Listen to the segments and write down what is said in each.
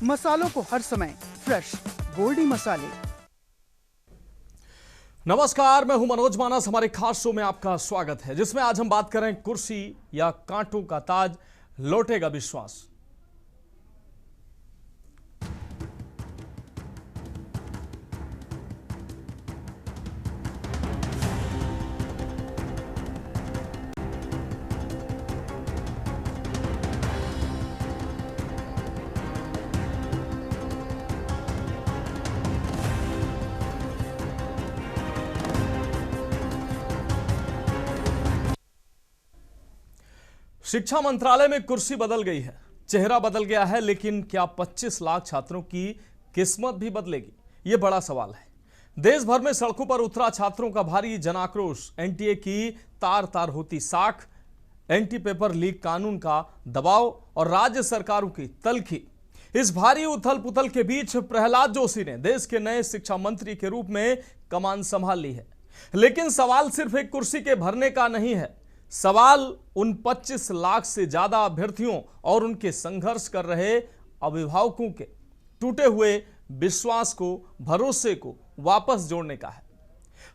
मसालों को हर समय फ्रेश गोल्डी मसाले। नमस्कार, मैं हूं मनोज मानस। हमारे खास शो में आपका स्वागत है, जिसमें आज हम बात करें कुर्सी या कांटों का ताज, लौटेगा विश्वास। शिक्षा मंत्रालय में कुर्सी बदल गई है, चेहरा बदल गया है, लेकिन क्या 25 लाख छात्रों की किस्मत भी बदलेगी? यह बड़ा सवाल है। देश भर में सड़कों पर उतरा छात्रों का भारी जनाक्रोश, एनटीए की तार तार होती साख, एंटी पेपर लीक कानून का दबाव और राज्य सरकारों की तल्खी। इस भारी उथल पुथल के बीच प्रहलाद जोशी ने देश के नए शिक्षा मंत्री के रूप में कमान संभाल ली है। लेकिन सवाल सिर्फ एक कुर्सी के भरने का नहीं है, सवाल उन 25 लाख से ज्यादा अभ्यर्थियों और उनके संघर्ष कर रहे अभिभावकों के टूटे हुए विश्वास को, भरोसे को वापस जोड़ने का है।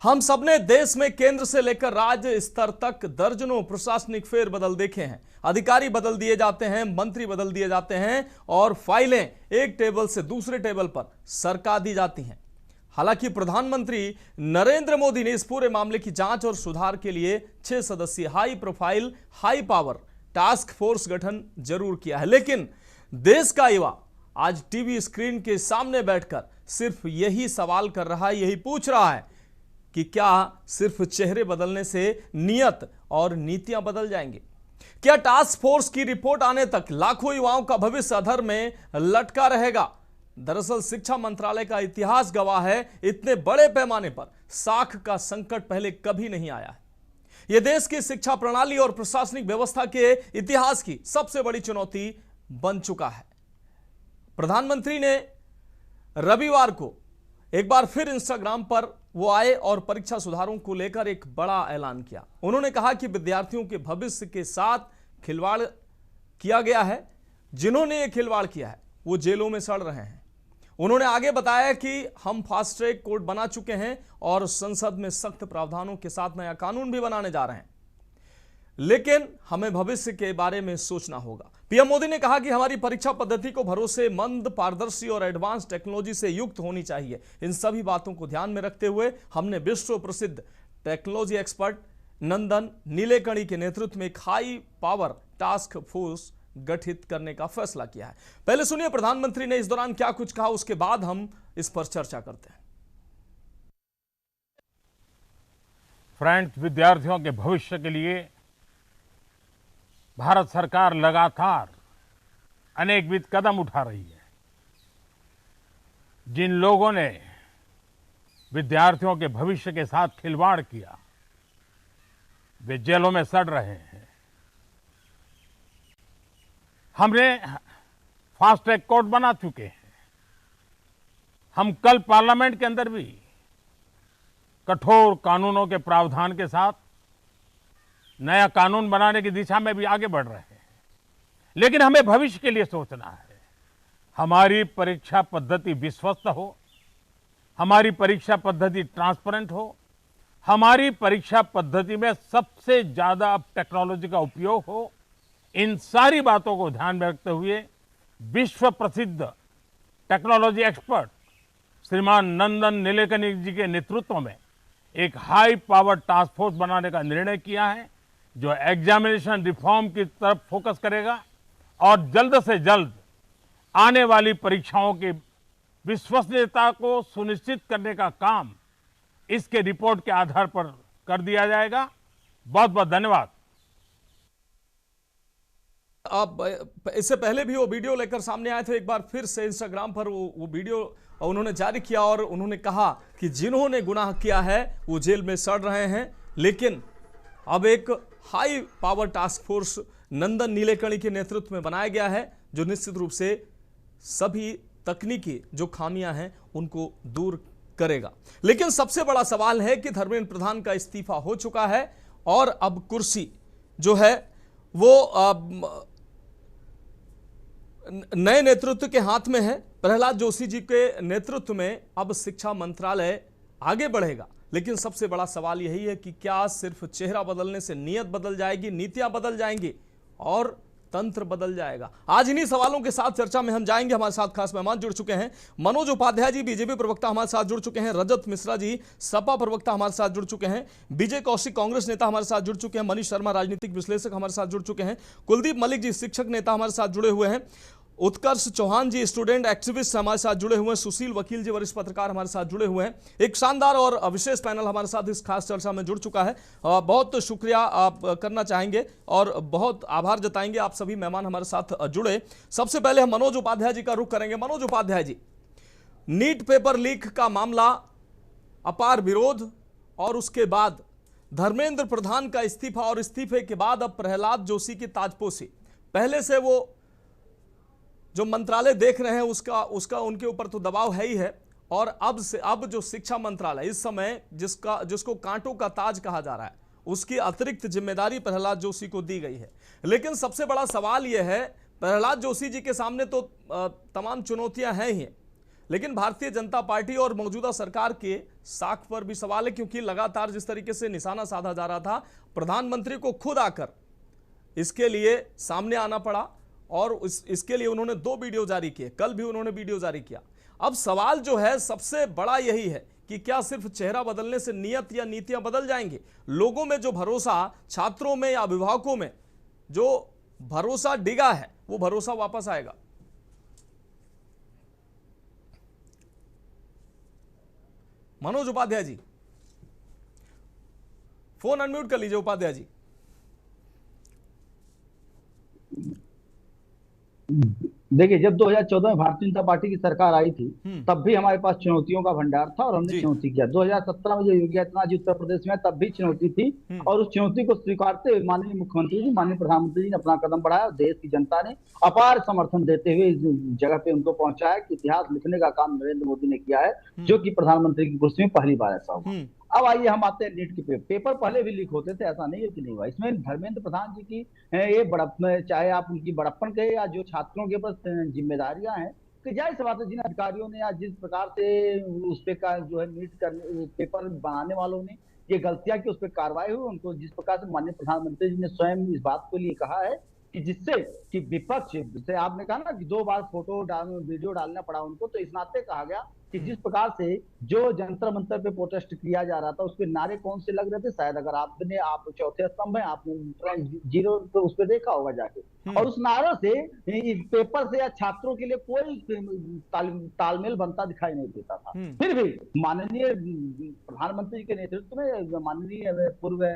हम सबने देश में केंद्र से लेकर राज्य स्तर तक दर्जनों प्रशासनिक फेरबदल देखे हैं। अधिकारी बदल दिए जाते हैं, मंत्री बदल दिए जाते हैं और फाइलें एक टेबल से दूसरे टेबल पर सरका दी जाती हैं। हालांकि प्रधानमंत्री नरेंद्र मोदी ने इस पूरे मामले की जांच और सुधार के लिए 6 सदस्यीय high profile, high power task force गठन जरूर किया है। लेकिन देश का युवा आज टीवी स्क्रीन के सामने बैठकर सिर्फ यही सवाल कर रहा है, यही पूछ रहा है कि क्या सिर्फ चेहरे बदलने से नियत और नीतियां बदल जाएंगी? क्या टास्क फोर्स की रिपोर्ट आने तक लाखों युवाओं का भविष्य अधर में लटका रहेगा? दरअसल शिक्षा मंत्रालय का इतिहास गवाह है, इतने बड़े पैमाने पर साख का संकट पहले कभी नहीं आया है। यह देश की शिक्षा प्रणाली और प्रशासनिक व्यवस्था के इतिहास की सबसे बड़ी चुनौती बन चुका है। प्रधानमंत्री ने रविवार को एक बार फिर इंस्टाग्राम पर वो आए और परीक्षा सुधारों को लेकर एक बड़ा ऐलान किया। उन्होंने कहा कि विद्यार्थियों के भविष्य के साथ खिलवाड़ किया गया है। जिन्होंने ये खिलवाड़ किया है वो जेलों में सड़ रहे हैं। उन्होंने आगे बताया कि हम फास्ट ट्रैक कोर्ट बना चुके हैं और संसद में सख्त प्रावधानों के साथ नया कानून भी बनाने जा रहे हैं, लेकिन हमें भविष्य के बारे में सोचना होगा। पीएम मोदी ने कहा कि हमारी परीक्षा पद्धति को भरोसेमंद, पारदर्शी और एडवांस टेक्नोलॉजी से युक्त होनी चाहिए। इन सभी बातों को ध्यान में रखते हुए हमने विश्व प्रसिद्ध टेक्नोलॉजी एक्सपर्ट नंदन नीलेकणी के नेतृत्व में एक हाई पावर टास्क फोर्स गठित करने का फैसला किया है। पहले सुनिए प्रधानमंत्री ने इस दौरान क्या कुछ कहा, उसके बाद हम इस पर चर्चा करते हैं। फ्रेंड्स, विद्यार्थियों के भविष्य के लिए भारत सरकार लगातार अनेकविध कदम उठा रही है। जिन लोगों ने विद्यार्थियों के भविष्य के साथ खिलवाड़ किया वे जेलों में सड़ रहे हैं। हमने फास्ट ट्रैक कोर्ट बना चुके हैं। हम कल पार्लियामेंट के अंदर भी कठोर कानूनों के प्रावधान के साथ नया कानून बनाने की दिशा में भी आगे बढ़ रहे हैं। लेकिन हमें भविष्य के लिए सोचना है। हमारी परीक्षा पद्धति विश्वस्त हो, हमारी परीक्षा पद्धति ट्रांसपेरेंट हो, हमारी परीक्षा पद्धति में सबसे ज्यादा टेक्नोलॉजी का उपयोग हो। इन सारी बातों को ध्यान में रखते हुए विश्व प्रसिद्ध टेक्नोलॉजी एक्सपर्ट श्रीमान नंदन नीलेकणी जी के नेतृत्व में एक हाई पावर टास्क फोर्स बनाने का निर्णय किया है, जो एग्जामिनेशन रिफॉर्म की तरफ फोकस करेगा और जल्द से जल्द आने वाली परीक्षाओं की विश्वसनीयता को सुनिश्चित करने का काम इसके रिपोर्ट के आधार पर कर दिया जाएगा। बहुत बहुत धन्यवाद। आप इससे पहले भी वो वीडियो लेकर सामने आए थे, एक बार फिर से इंस्टाग्राम पर वो वीडियो उन्होंने जारी किया और उन्होंने कहा कि जिन्होंने गुनाह किया है वो जेल में सड़ रहे हैं। लेकिन अब एक high power task force Nandan Nilekani के नेतृत्व में बनाया गया है, जो निश्चित रूप से सभी तकनीकी जो खामियां हैं उनको दूर करेगा। लेकिन सबसे बड़ा सवाल है कि धर्मेंद्र प्रधान का इस्तीफा हो चुका है और अब कुर्सी जो है वो नए नेतृत्व के हाथ में है। प्रहलाद जोशी जी के नेतृत्व में अब शिक्षा मंत्रालय आगे बढ़ेगा, लेकिन सबसे बड़ा सवाल यही है कि क्या सिर्फ चेहरा बदलने से नीयत बदल जाएगी, नीतियां बदल जाएंगी और तंत्र बदल जाएगा? आज इन्हीं सवालों के साथ चर्चा में हम जाएंगे। हमारे साथ खास मेहमान जुड़ चुके हैं। मनोज उपाध्याय जी बीजेपी प्रवक्ता हमारे साथ जुड़ चुके हैं। रजत मिश्रा जी सपा प्रवक्ता हमारे साथ जुड़ चुके हैं। विजय कौशिक कांग्रेस नेता हमारे साथ जुड़ चुके हैं। मनीष शर्मा राजनीतिक विश्लेषक हमारे साथ जुड़ चुके हैं। कुलदीप मलिक जी शिक्षक नेता हमारे साथ जुड़े हुए हैं। उत्कर्ष चौहान जी स्टूडेंट एक्टिविस्ट हमारे साथ जुड़े हुए हैं। सुशील वकील जी वरिष्ठ पत्रकार हमारे साथ जुड़े हुए हैं। एक शानदार और विशेष पैनल हमारे साथ इस खास चर्चा में जुड़ चुका है। बहुत शुक्रिया आप करना चाहेंगे और बहुत आभार जताएंगे आप सभी मेहमान हमारे साथ जुड़े। सबसे पहले हम मनोज उपाध्याय जी का रुख करेंगे। Manoj Upadhyay ji, NEET paper leak का मामला, अपार विरोध और उसके बाद धर्मेंद्र प्रधान का इस्तीफा और इस्तीफे के बाद अब प्रहलाद जोशी की ताजपोशी। पहले से वो जो मंत्रालय देख रहे हैं उसका उनके ऊपर तो दबाव है ही है, और अब जो शिक्षा मंत्रालय इस समय जिसको कांटों का ताज कहा जा रहा है, उसकी अतिरिक्त जिम्मेदारी प्रहलाद जोशी को दी गई है। लेकिन सबसे बड़ा सवाल यह है, प्रहलाद जोशी जी के सामने तो तमाम चुनौतियां हैं ही, लेकिन भारतीय जनता पार्टी और मौजूदा सरकार के साख पर भी सवाल है, क्योंकि लगातार जिस तरीके से निशाना साधा जा रहा था, प्रधानमंत्री को खुद आकर इसके लिए सामने आना पड़ा और इसके लिए उन्होंने 2 वीडियो जारी किए। कल भी उन्होंने वीडियो जारी किया। अब सवाल जो है सबसे बड़ा यही है कि क्या सिर्फ चेहरा बदलने से नियत या नीतियां बदल जाएंगी? लोगों में जो भरोसा, छात्रों में या अभिभावकों में जो भरोसा डिगा है, वो भरोसा वापस आएगा? मनोज उपाध्याय जी, फोन अनम्यूट कर लीजिए। उपाध्याय जी, देखिए, जब 2014 में भारतीय जनता पार्टी की सरकार आई थी, तब भी हमारे पास चुनौतियों का भंडार था और हमने चुनौती किया। 2017 में जो योगी आदित्यनाथ जी उत्तर प्रदेश में, तब भी चुनौती थी और उस चुनौती को स्वीकारते हुए माननीय मुख्यमंत्री जी, माननीय प्रधानमंत्री जी ने अपना कदम बढ़ाया और देश की जनता ने अपार समर्थन देते हुए इस जगह पे उनको पहुंचाया कि इतिहास लिखने का काम नरेंद्र मोदी ने किया है, जो कि प्रधानमंत्री की कुर्सी में पहली बार ऐसा हुआ। अब आइए हम आते हैं नीट के पेपर पहले भी लीक होते थे, ऐसा नहीं है कि नहीं हुआ। इसमें धर्मेंद्र प्रधान जी की ये बड़प्पन, चाहे आप उनकी बड़प्पन कहे या जो छात्रों के ऊपर जिम्मेदारियां हैं, तो जाहिर सी बात है जिन अधिकारियों ने या जिस प्रकार से उस पे का जो है नीट करने पेपर बनाने वालों ने ये गलतियां की, उस पर कार्रवाई हुई, उनको जिस प्रकार से माननीय प्रधानमंत्री जी ने स्वयं इस बात के लिए कहा है कि जिससे कि विपक्ष, जैसे आपने कहा ना कि 2 बार वीडियो डालना पड़ा उनको, तो इस नाते कहा गया कि जिस प्रकार से जो जंतर मंतर पे प्रोटेस्ट किया जा रहा था, उस पे नारे कौन से लग रहे थे, शायद अगर आप चौथे स्तंभ है, आपने जीरो पे उस पे देखा होगा जाके, और उस नारों से इस पेपर से या छात्रों के लिए कोई तालमेल बनता दिखाई नहीं देता था। फिर भी माननीय प्रधानमंत्री के नेतृत्व में माननीय पूर्व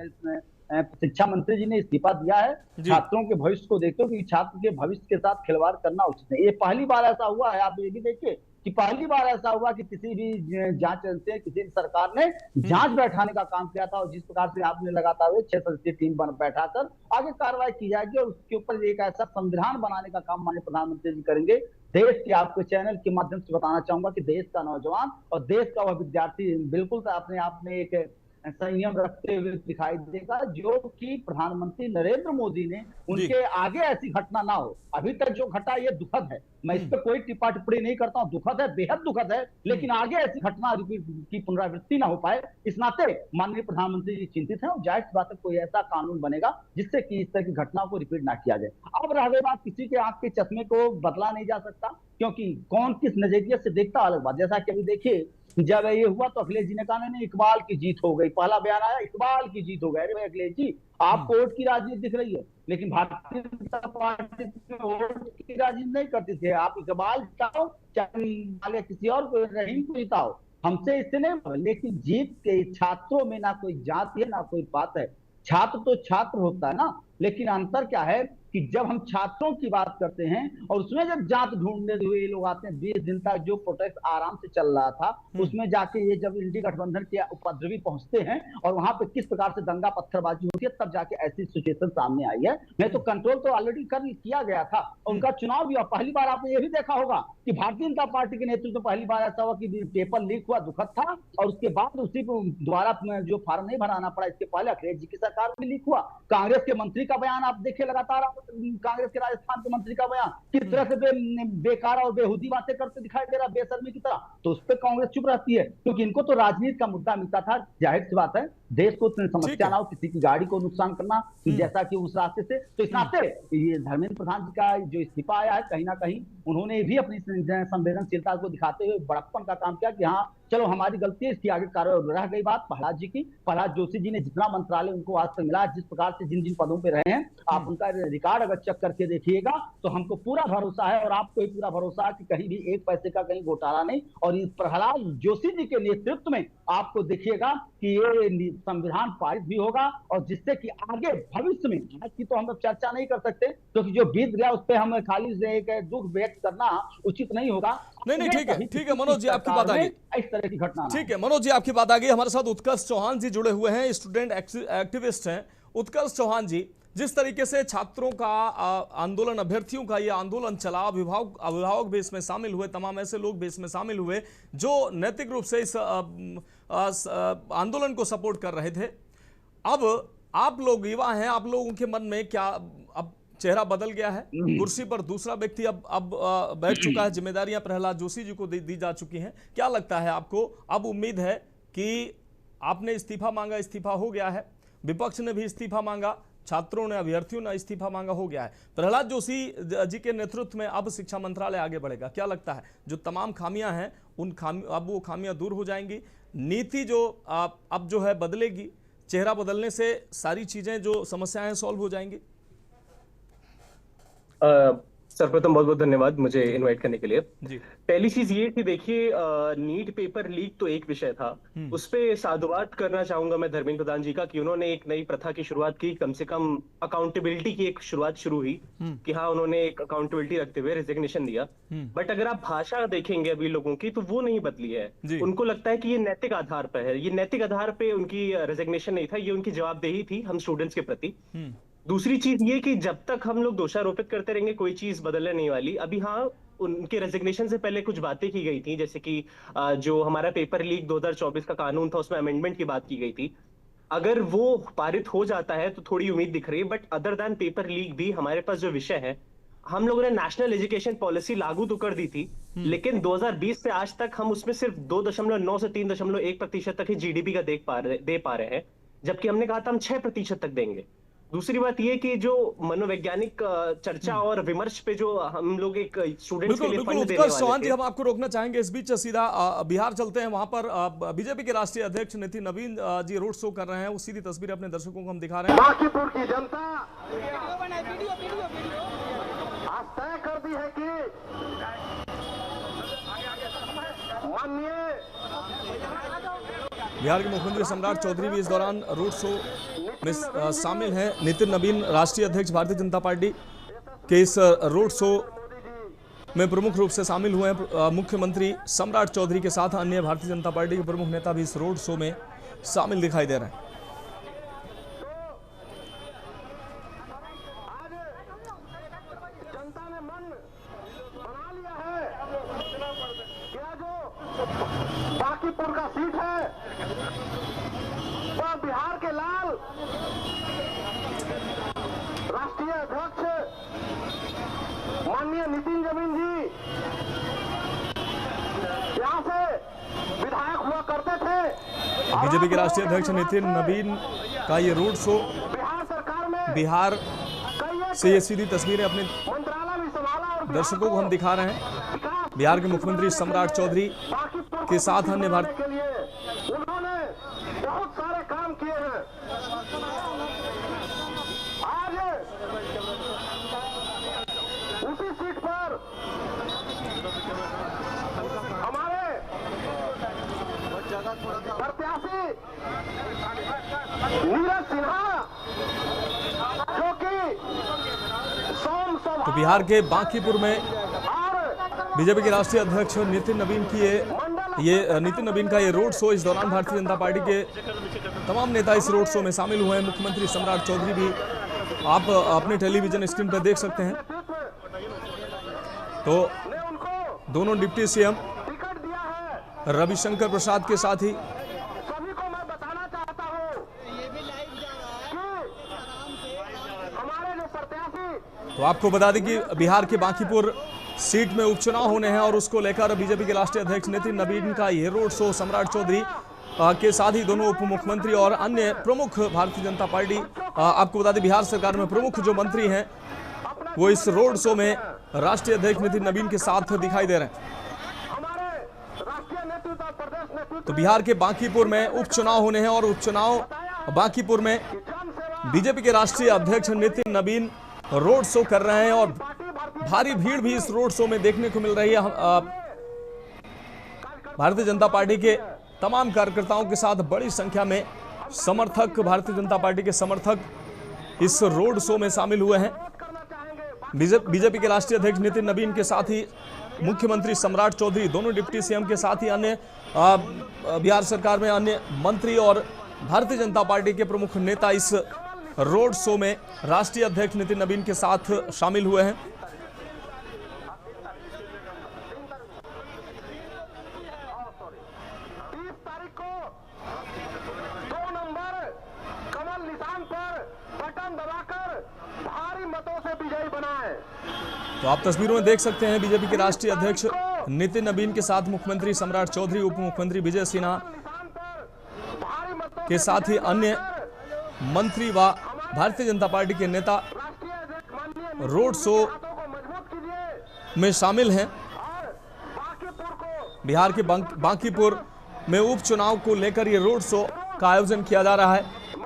शिक्षा मंत्री जी ने इस्तीफा दिया है छात्रों के भविष्य को देखते हुए, छात्र के भविष्य के साथ खिलवाड़ करना उचित नहीं। ये पहली बार ऐसा हुआ है, आप ये भी देखिए कि पहली बार ऐसा हुआ कि किसी भी जांच से किसी भी सरकार ने जांच बैठाने का काम किया था, और जिस प्रकार से आपने लगातार 6 सदस्यीय टीम बैठाकर आगे कार्रवाई की जाएगी और उसके ऊपर एक ऐसा संविधान बनाने का काम माननीय प्रधानमंत्री जी करेंगे। देश के आपके चैनल के माध्यम से बताना चाहूंगा कि देश का नौजवान और देश का वह विद्यार्थी बिल्कुल अपने आप में एक संयम रखते हुए दिखाई देगा, जो कि प्रधानमंत्री नरेंद्र मोदी ने उनके आगे ऐसी घटना ना हो। अभी तक जो घटा ये दुखद है, मैं इस पर कोई टिप्पा टिप्पणी नहीं करता हूं, दुखद है, बेहद दुखद है, लेकिन आगे ऐसी घटना की पुनरावृत्ति ना हो पाए, इस नाते माननीय प्रधानमंत्री जी चिंतित हैं और जाहिर सी बात है कोई ऐसा कानून बनेगा जिससे कि इस तरह की घटनाओं को रिपीट ना किया जाए। अब रह गई बात, किसी के आंख के चश्मे को बदला नहीं जा सकता, क्योंकि कौन किस नजरिए से देखता अलग बात। जैसा कि अभी देखिए, जब ये हुआ तो अखिलेश जी ने कहा नहीं इकबाल की जीत हो गई, पहला बयान आया इकबाल की जीत हो गई। अरे भाई अखिलेश जी, आपको वोट की राजनीति दिख रही है, लेकिन भारतीय जनता पार्टी वोट की राजनीति नहीं करती थी। आप इकबाल जिताओ चाहे किसी और को, रहीम को जिताओ, हमसे इससे नहीं, लेकिन जीत के छात्रों में ना कोई जाति है ना कोई बात है। छात्र तो छात्र होता है ना, लेकिन अंतर क्या है कि जब हम छात्रों की बात करते हैं और उसमें जब जांच ढूंढने हुए लोग आते हैं, 20 दिन तक जो प्रोटेस्ट आराम से चल रहा था, उसमें जाके ये जब इंडी गठबंधन के उपद्रवी पहुंचते हैं और वहां पे किस प्रकार से दंगा पत्थरबाजी होती है, तब जाके ऐसी सिचुएशन सामने आई है। नहीं तो कंट्रोल तो ऑलरेडी किया गया था, उनका चुनाव भी हुआ। पहली बार आपने ये भी देखा होगा कि भारतीय जनता पार्टी के नेतृत्व में पहली बार ऐसा हुआ कि पेपर लीक हुआ, दुखद था, और उसके बाद उसी द्वारा जो फार्म नहीं भराना पड़ा, इसके पहले अखिलेश जी की सरकार में लीक हुआ। कांग्रेस के मंत्री का बयान आप देखिए लगातार कांग्रेस के राजस्थान के मंत्री का बयान किस तरह से बेकार और बेहुदी बातें करते दिखाई दे रहा, बेशर्मी की तरह, तो उस पर कांग्रेस चुप रहती है, क्योंकि इनको तो राजनीति का मुद्दा मिलता था। जाहिर सी बात है, देश को समस्या ना हो, किसी की गाड़ी को नुकसान करना, जैसा कि उस रास्ते से, तो इस नाते ये धर्मेंद्र प्रधान जी का जो इस्तीफा आया है, कहीं ना कहीं उन्होंने भी अपनी संवेदनशीलता को दिखाते हुए बड़प्पन का काम किया कि हाँ चलो हमारी गलती है, इसकी आगे कार्रवाई। रह गई बात प्रहलाद जी की, प्रहलाद जोशी जी ने जितना मंत्रालय उनको आज तक मिला, जिस प्रकार से जिन जिन पदों पे रहे हैं, आप उनका रिकॉर्ड अगर चेक करके देखिएगा तो हमको पूरा भरोसा है, और आपको भी पूरा भरोसा है कि कहीं भी एक पैसे का कहीं घोटाला नहीं। और इस प्रहलाद जोशी जी के नेतृत्व में आपको देखिएगा कि ये संविधान पारित भी होगा, और जिससे कि आगे भविष्य में, आज की तो हम लोग चर्चा नहीं कर सकते क्योंकि जो बीत गया उस पर हम खाली से एक दुख व्यक्त करना उचित नहीं होगा। नहीं, ठीक है मनोज जी, आपकी बात आ गई, इस तरह की घटना। ठीक है मनोज जी, आपकी बात आ गई। हमारे साथ उत्कर्ष चौहान जी जुड़े हुए हैं, स्टूडेंट एक्टिविस्ट हैं। उत्कर्ष चौहान जी, जिस तरीके से छात्रों का आंदोलन, अभ्यर्थियों का ये आंदोलन चला, अभिभावक भी इसमें शामिल हुए, तमाम ऐसे लोग भी इसमें शामिल हुए जो नैतिक रूप से इस आंदोलन को सपोर्ट कर रहे थे। अब आप लोग युवा हैं, आप लोगों के मन में क्या अब चेहरा बदल गया है? कुर्सी पर दूसरा व्यक्ति अब बैठ चुका है, जिम्मेदारियां प्रहलाद जोशी जी को दी जा चुकी हैं। क्या लगता है आपको? अब उम्मीद है कि आपने इस्तीफा मांगा, इस्तीफा हो गया है, विपक्ष ने भी इस्तीफा मांगा, छात्रों ने, अभ्यर्थियों ने इस्तीफा मांगा, हो गया है। प्रहलाद जोशी जी के नेतृत्व में अब शिक्षा मंत्रालय आगे बढ़ेगा। क्या लगता है जो तमाम खामियां हैं अब वो खामियां दूर हो जाएंगी? नीति जो अब जो है बदलेगी, चेहरा बदलने से सारी चीजें जो समस्याएं सॉल्व हो जाएंगी? सर्वप्रथम बहुत बहुत धन्यवाद मुझे इनवाइट करने के लिए। जी। पहली चीज ये कि देखिए, नीट पेपर लीक तो एक विषय था, उस पे साधुवाद करना चाहूंगा मैं धर्मेंद्र प्रधान जी का कि उन्होंने एक नई प्रथा की शुरुआत की, कम से कम अकाउंटेबिलिटी की एक शुरुआत शुरू हुई कि हाँ उन्होंने एक अकाउंटेबिलिटी रखते हुए रेजिग्नेशन दिया। बट अगर आप भाषा देखेंगे अभी लोगों की तो वो नहीं बदली है। उनको लगता है कि ये नैतिक आधार पर है, ये नैतिक आधार पे उनकी रेजिग्नेशन नहीं था, ये उनकी जवाबदेही थी हम स्टूडेंट्स के प्रति। दूसरी चीज ये कि जब तक हम लोग दोषारोपित करते रहेंगे कोई चीज बदलने नहीं वाली। अभी हाँ उनके रेजिग्नेशन से पहले कुछ बातें की गई थी, जैसे कि जो हमारा पेपर लीक 2024 का कानून था उसमें अमेंडमेंट की बात की गई थी। अगर वो पारित हो जाता है तो थोड़ी उम्मीद दिख रही है। But other than paper leak भी हमारे पास जो विषय है, हम लोगों ने नेशनल एजुकेशन पॉलिसी लागू तो कर दी थी, लेकिन 2020 से आज तक हम उसमें सिर्फ 2.9 से 3.1% तक ही जीडीपी का दे पा रहे हैं, जबकि हमने कहा था हम 6% तक देंगे। दूसरी बात ये कि जो मनोवैज्ञानिक चर्चा और विमर्श पे जो हम लोग एक स्टूडेंट्स के लिए फंड देने वाले थे। चौहान जी, हम आपको रोकना चाहेंगे, इस बीच सीधा बिहार चलते हैं। वहां पर बीजेपी के राष्ट्रीय अध्यक्ष नितिन नवीन जी रोड शो कर रहे हैं, वो सीधी तस्वीरें अपने दर्शकों को हम दिखा रहे हैं। बांकीपुर की जनता आज तय कर दी है कि माननीय बिहार के मुख्यमंत्री सम्राट चौधरी भी इस दौरान रोड शो में शामिल हैं। नितिन नवीन राष्ट्रीय अध्यक्ष भारतीय जनता पार्टी के इस रोड शो में प्रमुख रूप से शामिल हुए हैं। मुख्यमंत्री सम्राट चौधरी के साथ अन्य भारतीय जनता पार्टी के प्रमुख नेता भी इस रोड शो में शामिल दिखाई दे रहे हैं। जनता ने मन बना लिया है क्या जो बांकीपुर का सीट है वह बिहार के लाल राष्ट्रीय अध्यक्ष माननीय नितिन नवीन जी यहाँ से विधायक हुआ करते थे। बीजेपी के राष्ट्रीय अध्यक्ष नितिन नवीन का ये रोड शो बिहार सरकार में बिहार से ये सीधी तस्वीरें अपने मंत्रालय भी संभाला और दर्शकों को हम दिखा रहे हैं। बिहार के मुख्यमंत्री सम्राट चौधरी के साथ अन्य भारत उन्होंने बहुत सारे काम किए हैं। आज उसी सीट पर हमारे प्रत्याशी नीरज सिन्हा जो कि तो बिहार के बांकीपुर में बीजेपी के राष्ट्रीय अध्यक्ष नितिन नवीन की ये नितिन नवीन का ये रोड शो, इस दौरान भारतीय जनता पार्टी के तमाम नेता इस रोड शो में शामिल हुए हैं। मुख्यमंत्री सम्राट चौधरी भी आप अपने टेलीविजन स्क्रीन पर देख सकते हैं। तो दोनों डिप्टी सीएम रविशंकर प्रसाद के साथ ही सभी को मैं बताना चाहता हूं कि हमारे जो प्रत्याशी तो आपको बता दें कि बिहार के बांकीपुर सीट में उपचुनाव होने हैं और उसको लेकर बीजेपी के राष्ट्रीय अध्यक्ष नितिन नबीन का ये रोड शो सम्राट चौधरी के साथ ही दोनों उप मुख्यमंत्री और अन्य प्रमुख भारतीय जनता पार्टी, आपको बता दें बिहार सरकार में प्रमुख जो मंत्री हैं वो इस रोड शो में राष्ट्रीय अध्यक्ष नितिन नबीन के साथ दिखाई दे रहे हैं। तो बिहार के बांकीपुर में उपचुनाव होने हैं और उपचुनाव बांकीपुर में बीजेपी के राष्ट्रीय अध्यक्ष नितिन नबीन रोड शो कर रहे हैं और भारी भीड़ भी इस रोड शो में देखने को मिल रही है। भारतीय जनता पार्टी के तमाम कार्यकर्ताओं के साथ बड़ी संख्या में समर्थक, भारतीय जनता पार्टी के समर्थक इस रोड शो में शामिल हुए हैं। बीजेपी के राष्ट्रीय अध्यक्ष नितिन नबीन के साथ ही मुख्यमंत्री सम्राट चौधरी, दोनों डिप्टी सीएम के साथ ही अन्य बिहार सरकार में अन्य मंत्री और भारतीय जनता पार्टी के प्रमुख नेता इस रोड शो में राष्ट्रीय अध्यक्ष नितिन नबीन के साथ शामिल हुए हैं। तो आप तस्वीरों में देख सकते हैं बीजेपी के राष्ट्रीय अध्यक्ष नितिन नबीन के साथ मुख्यमंत्री सम्राट चौधरी, उप मुख्यमंत्री विजय सिन्हा के साथ ही अन्य मंत्री व भारतीय जनता पार्टी के नेता रोड शो में शामिल हैं। बिहार के बांकीपुर में उपचुनाव को लेकर ये रोड शो का आयोजन किया जा रहा है।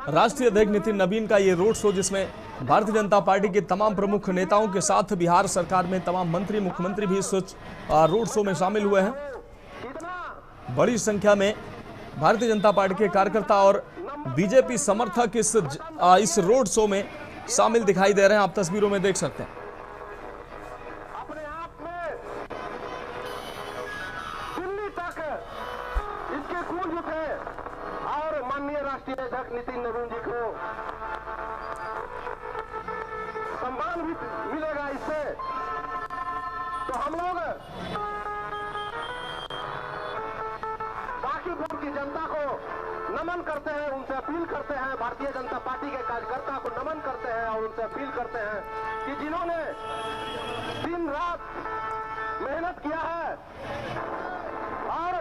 राष्ट्रीय अध्यक्ष नितिन नबीन का ये रोड शो जिसमें भारतीय जनता पार्टी के तमाम प्रमुख नेताओं के साथ बिहार सरकार में तमाम मंत्री, मुख्यमंत्री भी इस रोड शो में शामिल हुए हैं। बड़ी संख्या में भारतीय जनता पार्टी के कार्यकर्ता और बीजेपी समर्थक इस रोड शो में शामिल दिखाई दे रहे हैं। आप तस्वीरों में देख सकते हैं। अपने आप में दिल्ली तक इसके गूंज उठे और माननीय राष्ट्रीय अध्यक्ष नितिन नबीन जी को सम्मान भी मिलेगा इससे। तो हम लोग बांकीपुर की जनता को नमन करते हैं, उनसे अपील करते हैं, भारतीय जनता पार्टी के कार्यकर्ता को नमन करते हैं और उनसे अपील करते हैं कि जिन्होंने दिन रात मेहनत किया है और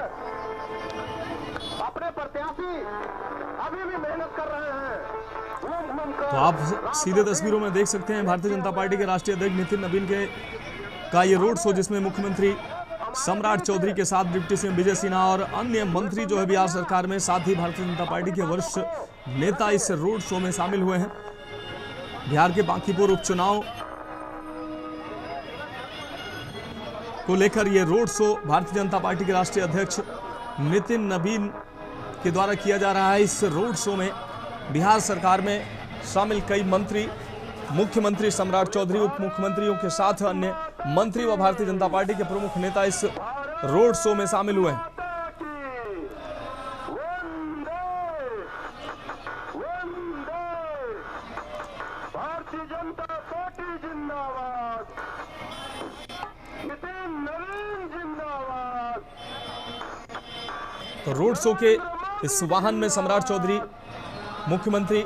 अपने प्रत्याशी अभी भी मेहनत कर रहे हैं। तो आप सीधे तस्वीरों में देख सकते हैं भारतीय जनता पार्टी के राष्ट्रीय अध्यक्ष नितिन नबीन का ये रोड शो जिसमें मुख्यमंत्री सम्राट चौधरी के साथ डिप्टी सीएम विजय सिन्हा और अन्य मंत्री जो है बिहार सरकार में, साथ ही भारतीय जनता पार्टी के वरिष्ठ नेता इस रोड शो में शामिल हुए हैं। बिहार के बांकीपुर उपचुनाव को लेकर ये road show Bharatiya Janata party के राष्ट्रीय अध्यक्ष नितिन नबीन के द्वारा किया जा रहा है। इस रोड शो में बिहार सरकार में शामिल कई मंत्री, मुख्यमंत्री सम्राट चौधरी, उप मुख्यमंत्रियों के साथ अन्य मंत्री व भारतीय जनता पार्टी के प्रमुख नेता इस रोड शो में शामिल हुए हैं। भारतीय जनता पार्टी जिंदाबाद, नितिन नबीन जिंदाबाद। तो रोड शो के इस वाहन में सम्राट चौधरी, मुख्यमंत्री,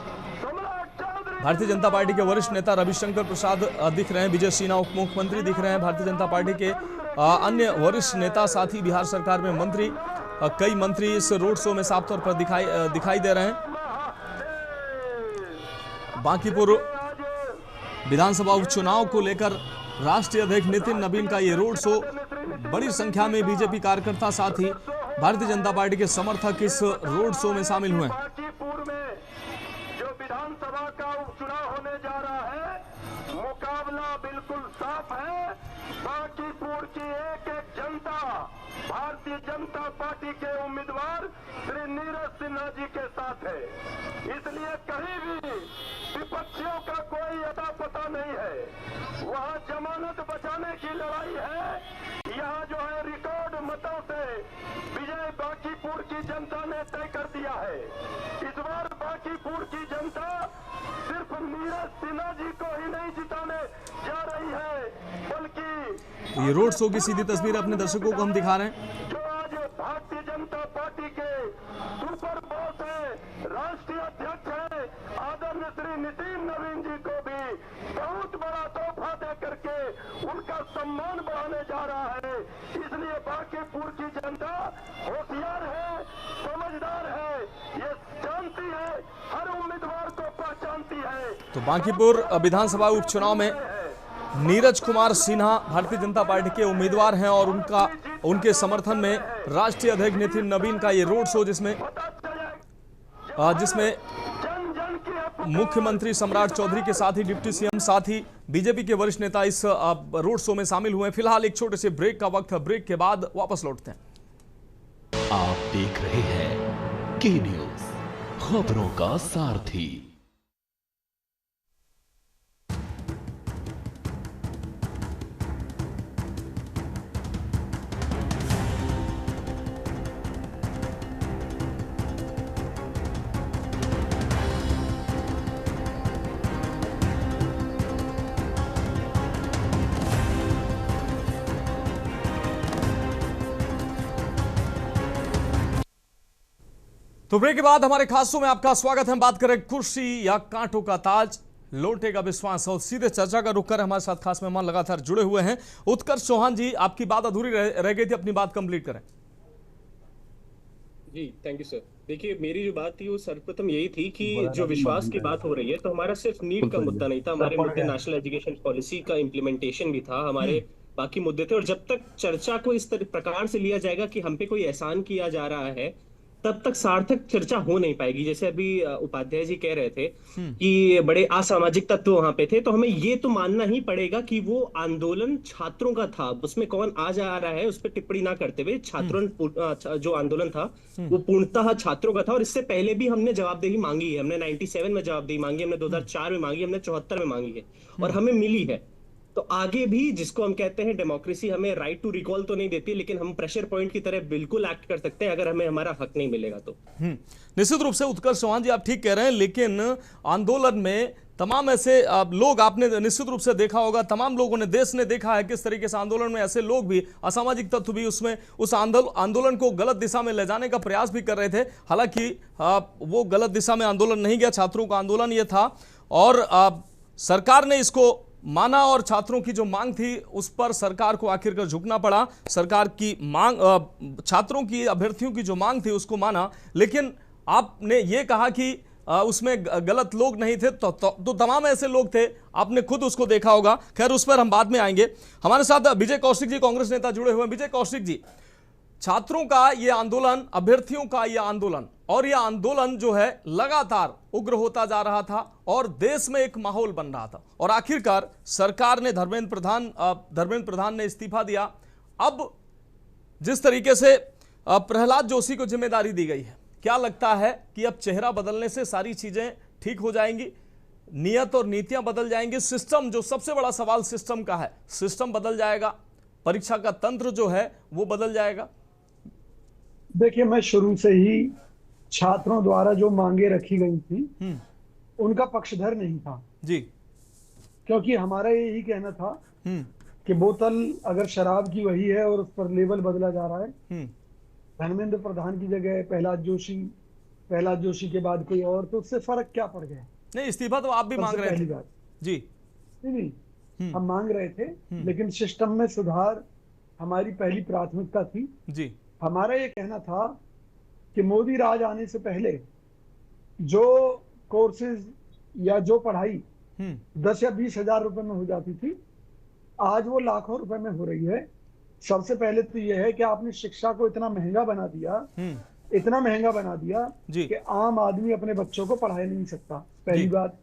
भारतीय जनता पार्टी के वरिष्ठ नेता रविशंकर प्रसाद दिख रहे हैं, विजय सिन्हा उप मुख्यमंत्री दिख रहे हैं, भारतीय जनता पार्टी के अन्य वरिष्ठ नेता, साथ ही बिहार सरकार में मंत्री, कई मंत्री इस रोड शो में साफ तौर पर दिखाई दे रहे हैं। बांकीपुर विधानसभा उपचुनाव को लेकर राष्ट्रीय अध्यक्ष नितिन नबीन का ये रोड शो, बड़ी संख्या में बीजेपी कार्यकर्ता साथ ही भारतीय जनता पार्टी के समर्थक इस रोड शो में शामिल हुए हैं। बांकीपुर में जो विधानसभा का उपचुनाव होने जा रहा है, मुकाबला बिल्कुल साफ है। बांकीपुर की एक एक जनता भारतीय जनता पार्टी के उम्मीदवार श्री नीरज सिन्हा जी के साथ है। इसलिए कहीं भी विपक्षियों का कोई अता पता नहीं है। वहाँ जमानत बचाने की लड़ाई है। यहाँ जो है रिकॉर्ड मतों से विजय बांकीपुर की जनता ने तय कर दिया है। इस बार बांकीपुर की जनता सिर्फ नीरज सिन्हा जी को ही नहीं जिताने जा रही है, बल्कि ये रोड शो की सीधी तस्वीर अपने दर्शकों को हम दिखा रहे हैं। जो आज भारतीय जनता पार्टी के सुपर बॉस है, राष्ट्रीय अध्यक्ष है, आदरणीय श्री नितिन नबीन जी को भी बहुत बड़ा तोहफा सम्मान बढ़ाने जा रहा है। इसलिए बांकीपुर की जनता होशियार है, समझदार है, ये जानती है, हर उम्मीदवार को पहचानती है। तो बांकीपुर विधानसभा उपचुनाव में नीरज कुमार सिन्हा भारतीय जनता पार्टी के उम्मीदवार हैं और उनके समर्थन में राष्ट्रीय अध्यक्ष नितिन नवीन का ये रोड शो जिसमें मुख्यमंत्री सम्राट चौधरी के साथ ही डिप्टी सीएम साथ ही बीजेपी के वरिष्ठ नेता इस रोड शो में शामिल हुए। फिलहाल एक छोटे से ब्रेक का वक्त है, ब्रेक के बाद वापस लौटते हैं। आप देख रहे हैं के न्यूज, खबरों का सारथी। तो ब्रेक के बाद हमारे खास शो में आपका स्वागत है। हम बात करें कुर्सी या कांटों का ताज, लौटेगा विश्वास, और सीधे चर्चा का रुख कर हमारे साथ खास मेहमान लगातार जुड़े हुए हैं। उत्कर्ष चौहान जी, आपकी बात अधूरी रह गई थी, अपनी बात कंप्लीट करें। जी थैंक यू सर। देखिए मेरी जो बात थी वो सर्वप्रथम यही थी कि जो विश्वास की बात हो रही है तो हमारा सिर्फ नीट का मुद्दा नहीं था, हमारे मुद्दे नेशनल एजुकेशन पॉलिसी का इम्प्लीमेंटेशन भी था, हमारे बाकी मुद्दे थे। और जब तक चर्चा को इस प्रकार से लिया जाएगा कि हम पे कोई एहसान किया जा रहा है, तब तक सार्थक चर्चा हो नहीं पाएगी। जैसे अभी उपाध्याय जी कह रहे थे कि बड़े असामाजिक तत्व वहां पे थे, तो हमें ये तो मानना ही पड़ेगा कि वो आंदोलन छात्रों का था। उसमें कौन आ जा रहा है उस पर टिप्पणी ना करते हुए, छात्रों जो आंदोलन था वो पूर्णतः छात्रों का था। और इससे पहले भी हमने जवाबदेही मांगी है, हमने 97 में जवाबदेही मांगी, हमने 2004 में मांगी, हमने 74 में मांगी है और हमें मिली है। तो आगे भी जिसको हम कहते हैं डेमोक्रेसी हमें राइट टू रिकॉल तो नहीं देती, लेकिन हम प्रेशर पॉइंट की तरह बिल्कुल एक्ट कर सकते हैं अगर हमें हमारा हक नहीं मिलेगा तो। निश्चित रूप से उत्कर्ष चौहान जी आप ठीक कह रहे हैं, लेकिन आंदोलन में तमाम ऐसे लोग, आपने निश्चित रूप से देखा होगा, तमाम लोगों ने, देश ने देखा है किस तरीके से आंदोलन में ऐसे लोग भी, असामाजिक तत्व भी उसमें उस आंदोलन को गलत दिशा में ले जाने का प्रयास भी कर रहे थे। हालांकि वो गलत दिशा में आंदोलन नहीं गया, छात्रों का आंदोलन ये था और सरकार ने इसको माना और छात्रों की जो मांग थी उस पर सरकार को आखिरकार झुकना पड़ा। सरकार की मांग, छात्रों की, अभ्यर्थियों की जो मांग थी उसको माना, लेकिन आपने ये कहा कि उसमें गलत लोग नहीं थे, तो तमाम ऐसे लोग थे, आपने खुद उसको देखा होगा। खैर उस पर हम बाद में आएंगे। हमारे साथ विजय कौशिक जी, कांग्रेस नेता, जुड़े हुए हैं। विजय कौशिक जी, छात्रों का ये आंदोलन, अभ्यर्थियों का ये आंदोलन, और यह आंदोलन जो है लगातार उग्र होता जा रहा था और देश में एक माहौल बन रहा था और आखिरकार सरकार ने, धर्मेंद्र प्रधान ने इस्तीफा दिया। अब जिस तरीके से प्रहलाद जोशी को जिम्मेदारी दी गई है, क्या लगता है कि अब चेहरा बदलने से सारी चीजें ठीक हो जाएंगी, नियत और नीतियां बदल जाएंगी? सिस्टम, जो सबसे बड़ा सवाल सिस्टम का है, सिस्टम बदल जाएगा, परीक्षा का तंत्र जो है वो बदल जाएगा? देखिए, मैं शुरू से ही छात्रों द्वारा जो मांगे रखी गई थी उनका पक्षधर नहीं था जी, क्योंकि हमारा यही कहना था कि बोतल अगर शराब की वही है और उस पर लेबल बदला जा रहा है, धर्मेंद्र प्रधान की जगह प्रहलाद जोशी के बाद कोई और, तो उससे फर्क क्या पड़ गया? नहीं, इस्तीफा तो आप भी मांग रहे थे जी। नहीं, हम मांग रहे थे, लेकिन सिस्टम में सुधार हमारी पहली प्राथमिकता थी जी। हमारा ये कहना था कि मोदी राज आने से पहले जो कोर्सेज या जो पढ़ाई 10 या 20 हजार रुपए में हो जाती थी, आज वो लाखों रुपए में हो रही है। सबसे पहले तो ये है कि आपने शिक्षा को इतना महंगा बना दिया कि आम आदमी अपने बच्चों को पढ़ा नहीं सकता, पहली बात।